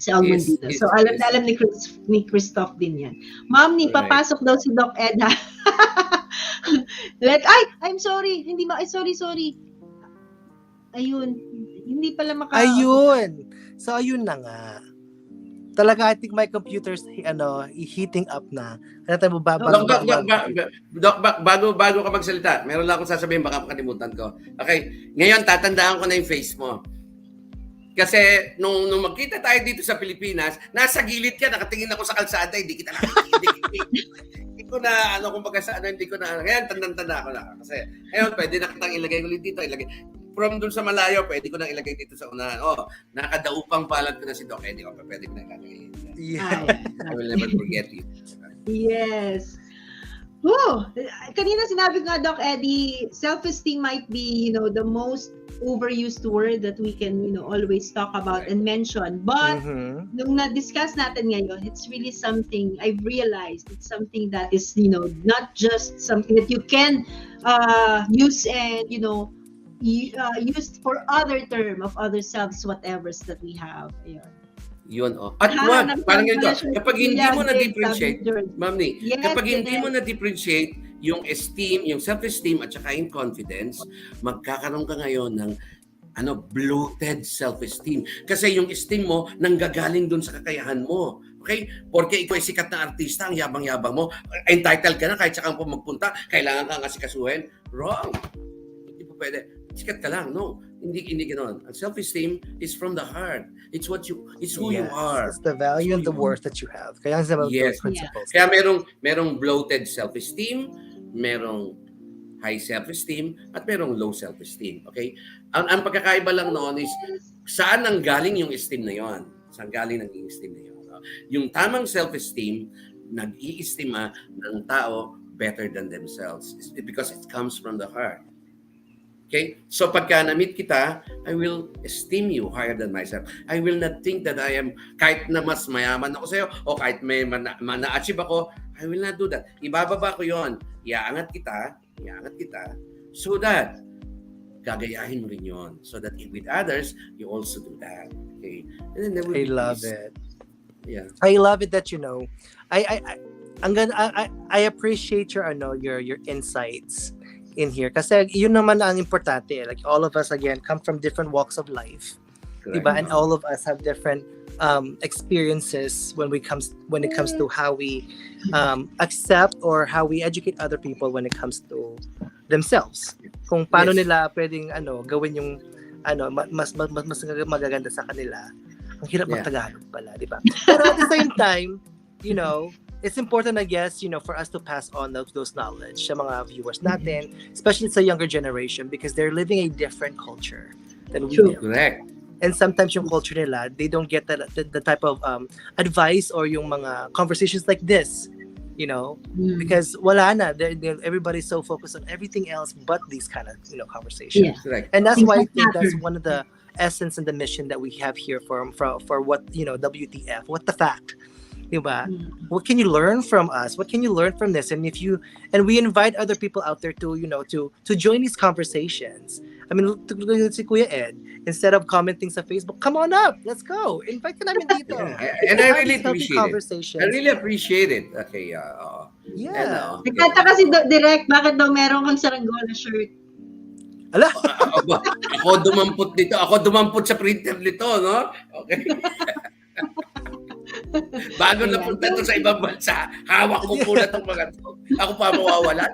Si Og Mandino. So, alam ni Christoph din yan. Ma'am, papasok daw si Doc Ed, ha? I'm sorry. Sorry. Ayun. Hindi pala Ayun. So, ayun na nga. Talaga, I think my computer's heating up na. Kaya tayo Doc, bago ka magsalita, meron lang akong sasabihin, baka makalimutan ko. Okay, ngayon tatandaan ko na yung face mo. Kasi nung magkita tayo dito sa Pilipinas, nasa gilid ka, nakatingin ako sa kalsada, hindi kita nakikita. Hindi ko na, hindi ko na, ngayon tanda ko na. Kasi ngayon, pwede na kitang ilagay ulit dito, from dun sa malayo, pwede ko nang ilagay dito sa unahan. Nakadaupang palad ko na si Doc Eddie. Pwede ko nang ilagay. Yeah. I will never forget you. Yes. Kanina sinabi ko nga, Doc Eddie, self-esteem might be, the most overused word that we can, always talk about and mention. But, nung na-discuss natin ngayon, it's really something I've realized. It's something that is, not just something that you can use and, used for other term of other selves, whatever's that we have. Ayun. Yun, At parang ganito, kapag hindi mo na-differentiate, Ma'am Ni, kapag hindi mo na-differentiate yung esteem, yung self-esteem at saka yung confidence, magkakaroon ka ngayon ng bloated self-esteem. Kasi yung esteem mo nanggagaling dun sa kakayahan mo. Okay? Porque ikaw ay sikat na artista, ang yabang-yabang mo, entitled ka na kahit saan po magpunta, kailangan kang asikasuhin. Wrong. Hindi po pwede. Sikat ka lang. No. Hindi ganoon. Ang self-esteem is from the heart. It's who you are. It's the value and the worth that you have. Kaya sa mga principles. Kaya merong bloated self-esteem, merong high self-esteem, at merong low self-esteem. Okay? Ang pagkakaiba lang noon is saan nang galing yung esteem na yon? Saan galing ang esteem na yon? Yung tamang self-esteem, nag-iistima ng tao better than themselves. It's because it comes from the heart. Okay? So pagka na-meet kita, I will esteem you higher than myself. I will not think that I am, kahit na mas mayaman ako sa'yo, o kahit may na-achieve ako, I will not do that. Ibababa ko yon. Iaangat kita, so that gagayahin mo rin yon. So that with others, you also do that. Okay? And then I love it. Yeah. I love it that I appreciate your insights in here kasi yun naman ang importante, like all of us again come from different walks of life. Correct. Diba? And all of us have different experiences when it comes to how we accept or how we educate other people when it comes to themselves. Kung paano nila pwedeng gawin yung mas magaganda sa kanila. Ang hirap mag-Tagalog pala, di ba? Pero at the same time, it's important, I guess, for us to pass on those knowledge sa mga viewers natin, especially sa younger generation, because they're living a different culture than we do. Correct. And sometimes yung culture nila, they don't get the type of advice or yung mga conversations like this, because wala na. Everybody's so focused on everything else but these kind of conversations. Correct. And that's why I think that's one of the essence and the mission that we have here for what WTF, what the fact. Diba? What can you learn from us? What can you learn from this? And we invite other people out there to join these conversations. I mean, si Kuya Ed, instead of commenting sa Facebook, come on up, let's go. Invite ka namin dito. And I really appreciate it. Okay, yeah. Nagtataka si Direk, bakit daw meron kang saranggola shirt? Ala? Ako dumampot dito. Ako dumampot sa printer nito, no? Okay. Bago na punta ito sa ibang bansa, hawak ko muna itong mga ito. Ako pa mawawalan.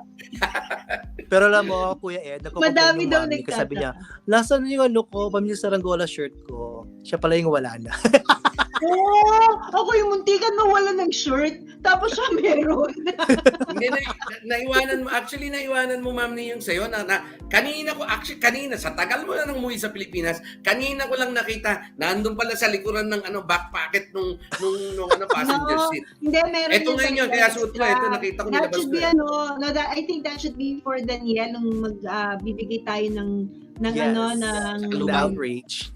Pero alam mo, Kuya Ed, madami daw nagtataka. Sabi niya, nasaan yung pamilya saranggola shirt ko? Siya pala yung wala na. Ako yung muntikan nawala ng shirt, tapos siya meron. Hindi, naiwanan mo. Actually, naiwanan mo, ma'am, ni yung sa'yo. Kanina, sa tagal mo na nang umuwi sa Pilipinas, kanina ko lang nakita, nandun pala sa likuran ng back pocket nung passenger seat. Hindi, meron Ito ngayon yun, kaya suot ko. Ito, nakita ko, That nilabas should ko. be, I think that should be for Daniel nung magbibigay tayo ng Yes. ng Outreach.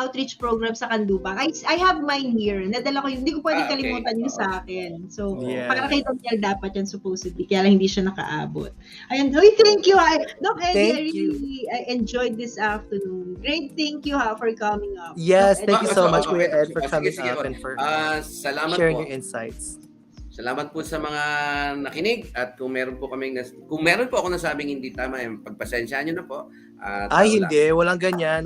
outreach program sa Canlupa. I have mine here. Nadala ko yung, hindi ko pwede Okay. kalimutan yung sa akin. So, Yeah. para kay Daniel dapat yan supposedly. Kaya lang hindi siya nakaabot. Ayun, thank you. Doc Eddie, I enjoyed this afternoon. Great, thank you for coming up. Yes, Doc thank you Eddie. so much, Kuya Ed, for Sige, coming sige. up and for Salamat sharing po. your insights. Salamat po sa mga nakinig at kung meron po ako nasabing hindi tama, pagpasensyaan niyo na po. At Ay, hindi. Walang ganyan,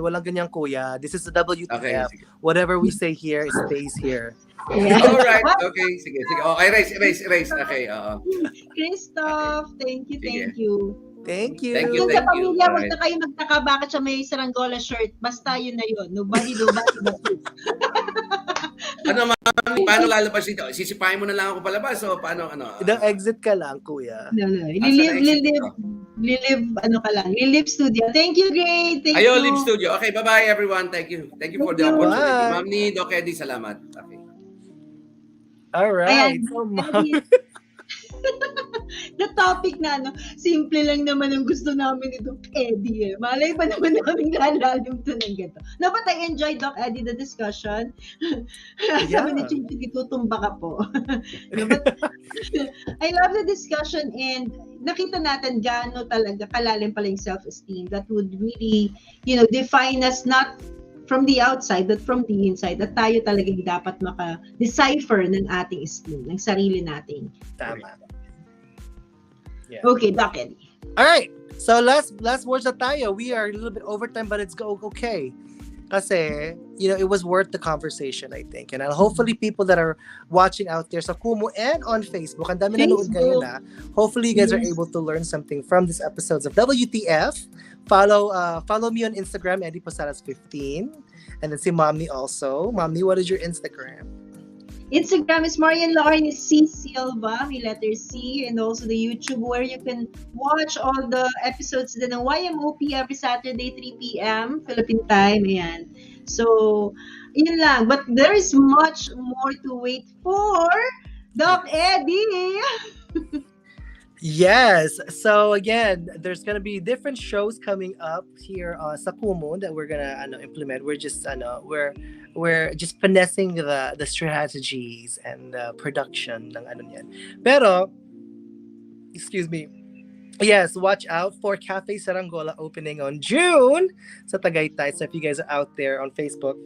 Kuya. This is the WTF. Okay, sige. Whatever we say here stays here. Yeah. Alright, okay, sige. Okay, erase. Okay, oo. Christoph, thank you. Sige. Thank you. Thank you. Yung sa pamilya, wag Alright. na kayo magtaka bakit siya may saranggola shirt. Basta yun na yun. Nobody. Ano, ma'am, paano lalabas dito? Sisipahin mo na lang ako palabas o paano, Exit ka lang, Kuya. No. Lilive studio. Thank you, great. Thank Ayo, you. Live Studio. Okay, bye-bye everyone. Thank you for the Thank you. opportunity. Bye. Ma'am ni Doc Eddie, salamat. Okay. All right. Ayan. So, Ma'am, The topic na, simple lang naman ang gusto namin ni Doc Eddie. Malay pa naman namin lalalim to ng gato. No, but I enjoyed, Doc Eddie, the discussion. Sabi ni Chinky, tutumba ka po. No, but I love the discussion and nakita natin gaano talaga kalalim pala yung self-esteem that would really, define us not from the outside, but from the inside, at tayo talaga yung dapat maka-decipher ng ating esteem, ng sarili nating. tama. Yeah. Okay, Doc Eddie. All right. So last words na tayo. We are a little bit overtime, but it's okay. Kasi, it was worth the conversation, I think. And hopefully people that are watching out there sa Kumu and on Facebook, ang dami nanood ngayon na. Hopefully you guys are able to learn something from these episodes of WTF. Follow me on Instagram, Eddie Posadas15. And then si Mommy also. Mommy, what is your Instagram? Instagram is Marian Lauren C. Silva, may letter C, and also the YouTube where you can watch all the episodes din ng YMOP every Saturday 3 p.m. Philippine time. Ayan. So, yun lang. But there is much more to wait for. Doc Eddie! Yes. So again, there's gonna be different shows coming up here sa Kumu that we're gonna implement. We're just we're just finessing the strategies and the production ng yan. Pero excuse me. Yes, watch out for Cafe Saranggola opening on June sa Tagaytay. So if you guys are out there on Facebook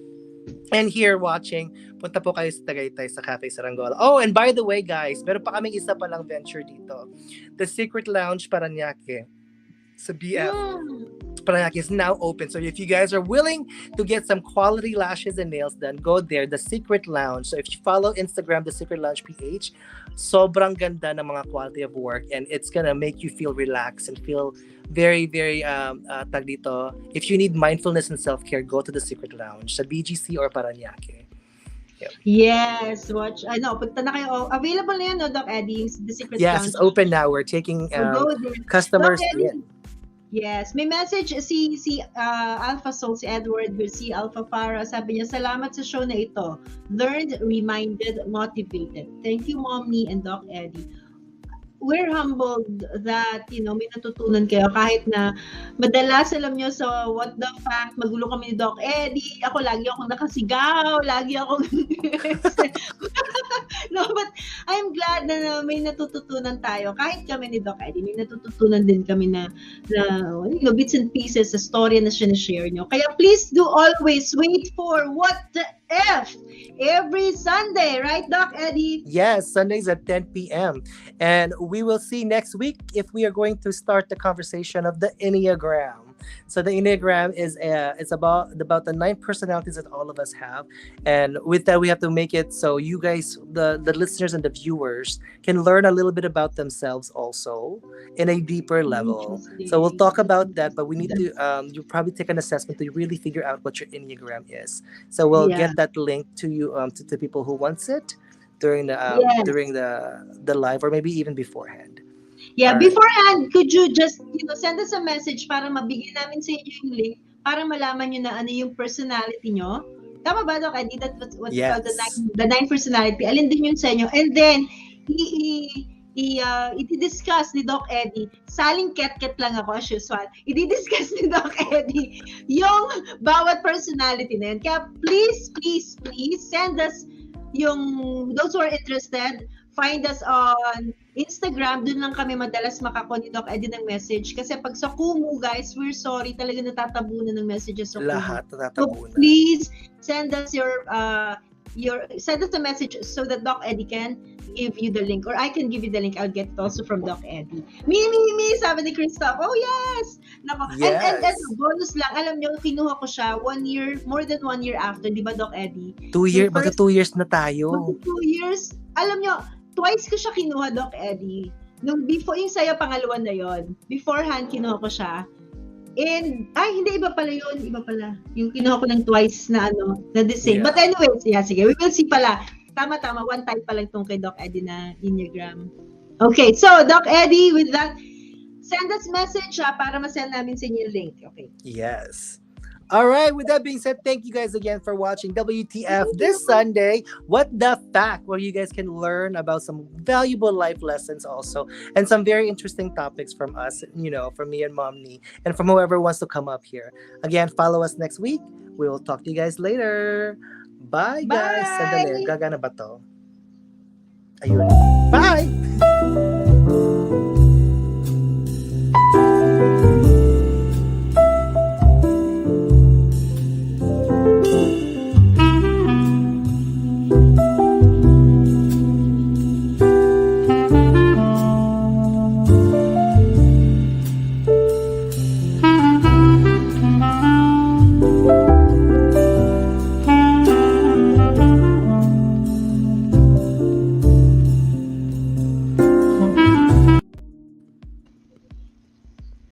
and here watching, punta po kayo sa Tagaytay sa Cafe Saranggola. Oh, and by the way guys, meron pa kaming isa palang venture dito. The Secret Lounge Paranaque sa BF. Paranaque is now open. So if you guys are willing to get some quality lashes and nails done, go there, The Secret Lounge. So if you follow Instagram, The Secret Lounge PH, sobrang ganda ng mga quality of work and it's gonna make you feel relaxed and feel very, very tag dito. If you need mindfulness and self-care, go to The Secret Lounge sa BGC or Paranaque. Yes, watch. Punta na kayo. Available na yan, Doc Eddie, The Secret Yes, Lounge. it's open now. We're taking So go there. customers. Doc Eddie, yes, may message si Alpha Soul, si Edward, si Alpha Farah. Sabi niya, salamat sa show na ito. Learned, reminded, motivated. Thank you, Mommy and Doc Eddie. We're humbled that, may natutunan kayo kahit na madalas, alam nyo, so what the fact, magulo kami ni Doc Eddie, lagi akong nakasigaw, lagi akong no, but I'm glad na may natututunan tayo. Kahit kami ni Doc Eddie, may natututunan din kami na bits and pieces sa story na sinashare nyo. Kaya please do always wait for What the F every Sunday, right, Doc Eddie? Yes, Sundays at 10 p.m. And we will see next week if we are going to start the conversation of the Enneagram. So the Enneagram is it's about the 9 personalities that all of us have, and with that we have to make it so you guys, the listeners and the viewers, can learn a little bit about themselves also in a deeper level. So we'll talk about that, but we need to you probably take an assessment to really figure out what your Enneagram is. So we'll Yeah. get that link to you to people who wants it Yes. during the live, or maybe even beforehand. Yeah, All right. beforehand, could you just, send us a message para mabigyan namin sa inyo yung link para malaman nyo na ano yung personality nyo? Tama ba, Doc Eddie? That's what you call Yes. the nine personality. Alin din yun sa inyo. And then, i-discuss ni Doc Eddie. Saling ket-ket lang ako as usual. I-discuss ni Doc Eddie yung bawat personality na yun. Kaya please, please, please send us those who are interested, find us on Instagram. Doon lang kami madalas makako ni Doc Eddie ng message. Kasi pag sa Kumu, guys, we're sorry. Talaga natatabunan ng messages sa Kumu. Lahat So natatabunan. please, send us send us a message so that Doc Eddie can give you the link. Or I can give you the link. I'll get it also from Doc Eddie. Me, sabi ni Christoph. Oh, yes! Nako. Yes. And bonus lang, alam nyo, kinuha ko siya more than 1 year after, di ba, Doc Eddie? 2 years, Yung magka 2 years na tayo. Magka 2 years. Alam nyo, twice ko siya kinuha, Doc Eddie. Nung before, yung sa'yo, pangalawa na yon. Beforehand, kinuha ko siya. And, hindi, iba pala yun. Iba pala. Yung kinuha ko ng twice na the same. Yeah. But anyways, yeah, sige. We will see pala. Tama. One type pa lang itong kay Doc Eddie na Enneagram. Okay, so, Doc Eddie, with that, send us message para masend namin sa inyo yung link. Okay. Yes. All right. With that being said, thank you guys again for watching WTF this Sunday. What the Fact, where you guys can learn about some valuable life lessons also, and some very interesting topics from us, from me and Momni, and from whoever wants to come up here. Again, follow us next week. We will talk to you guys later. Bye, guys. Bye. Sandali. Gagana ba to? Ayun. Bye.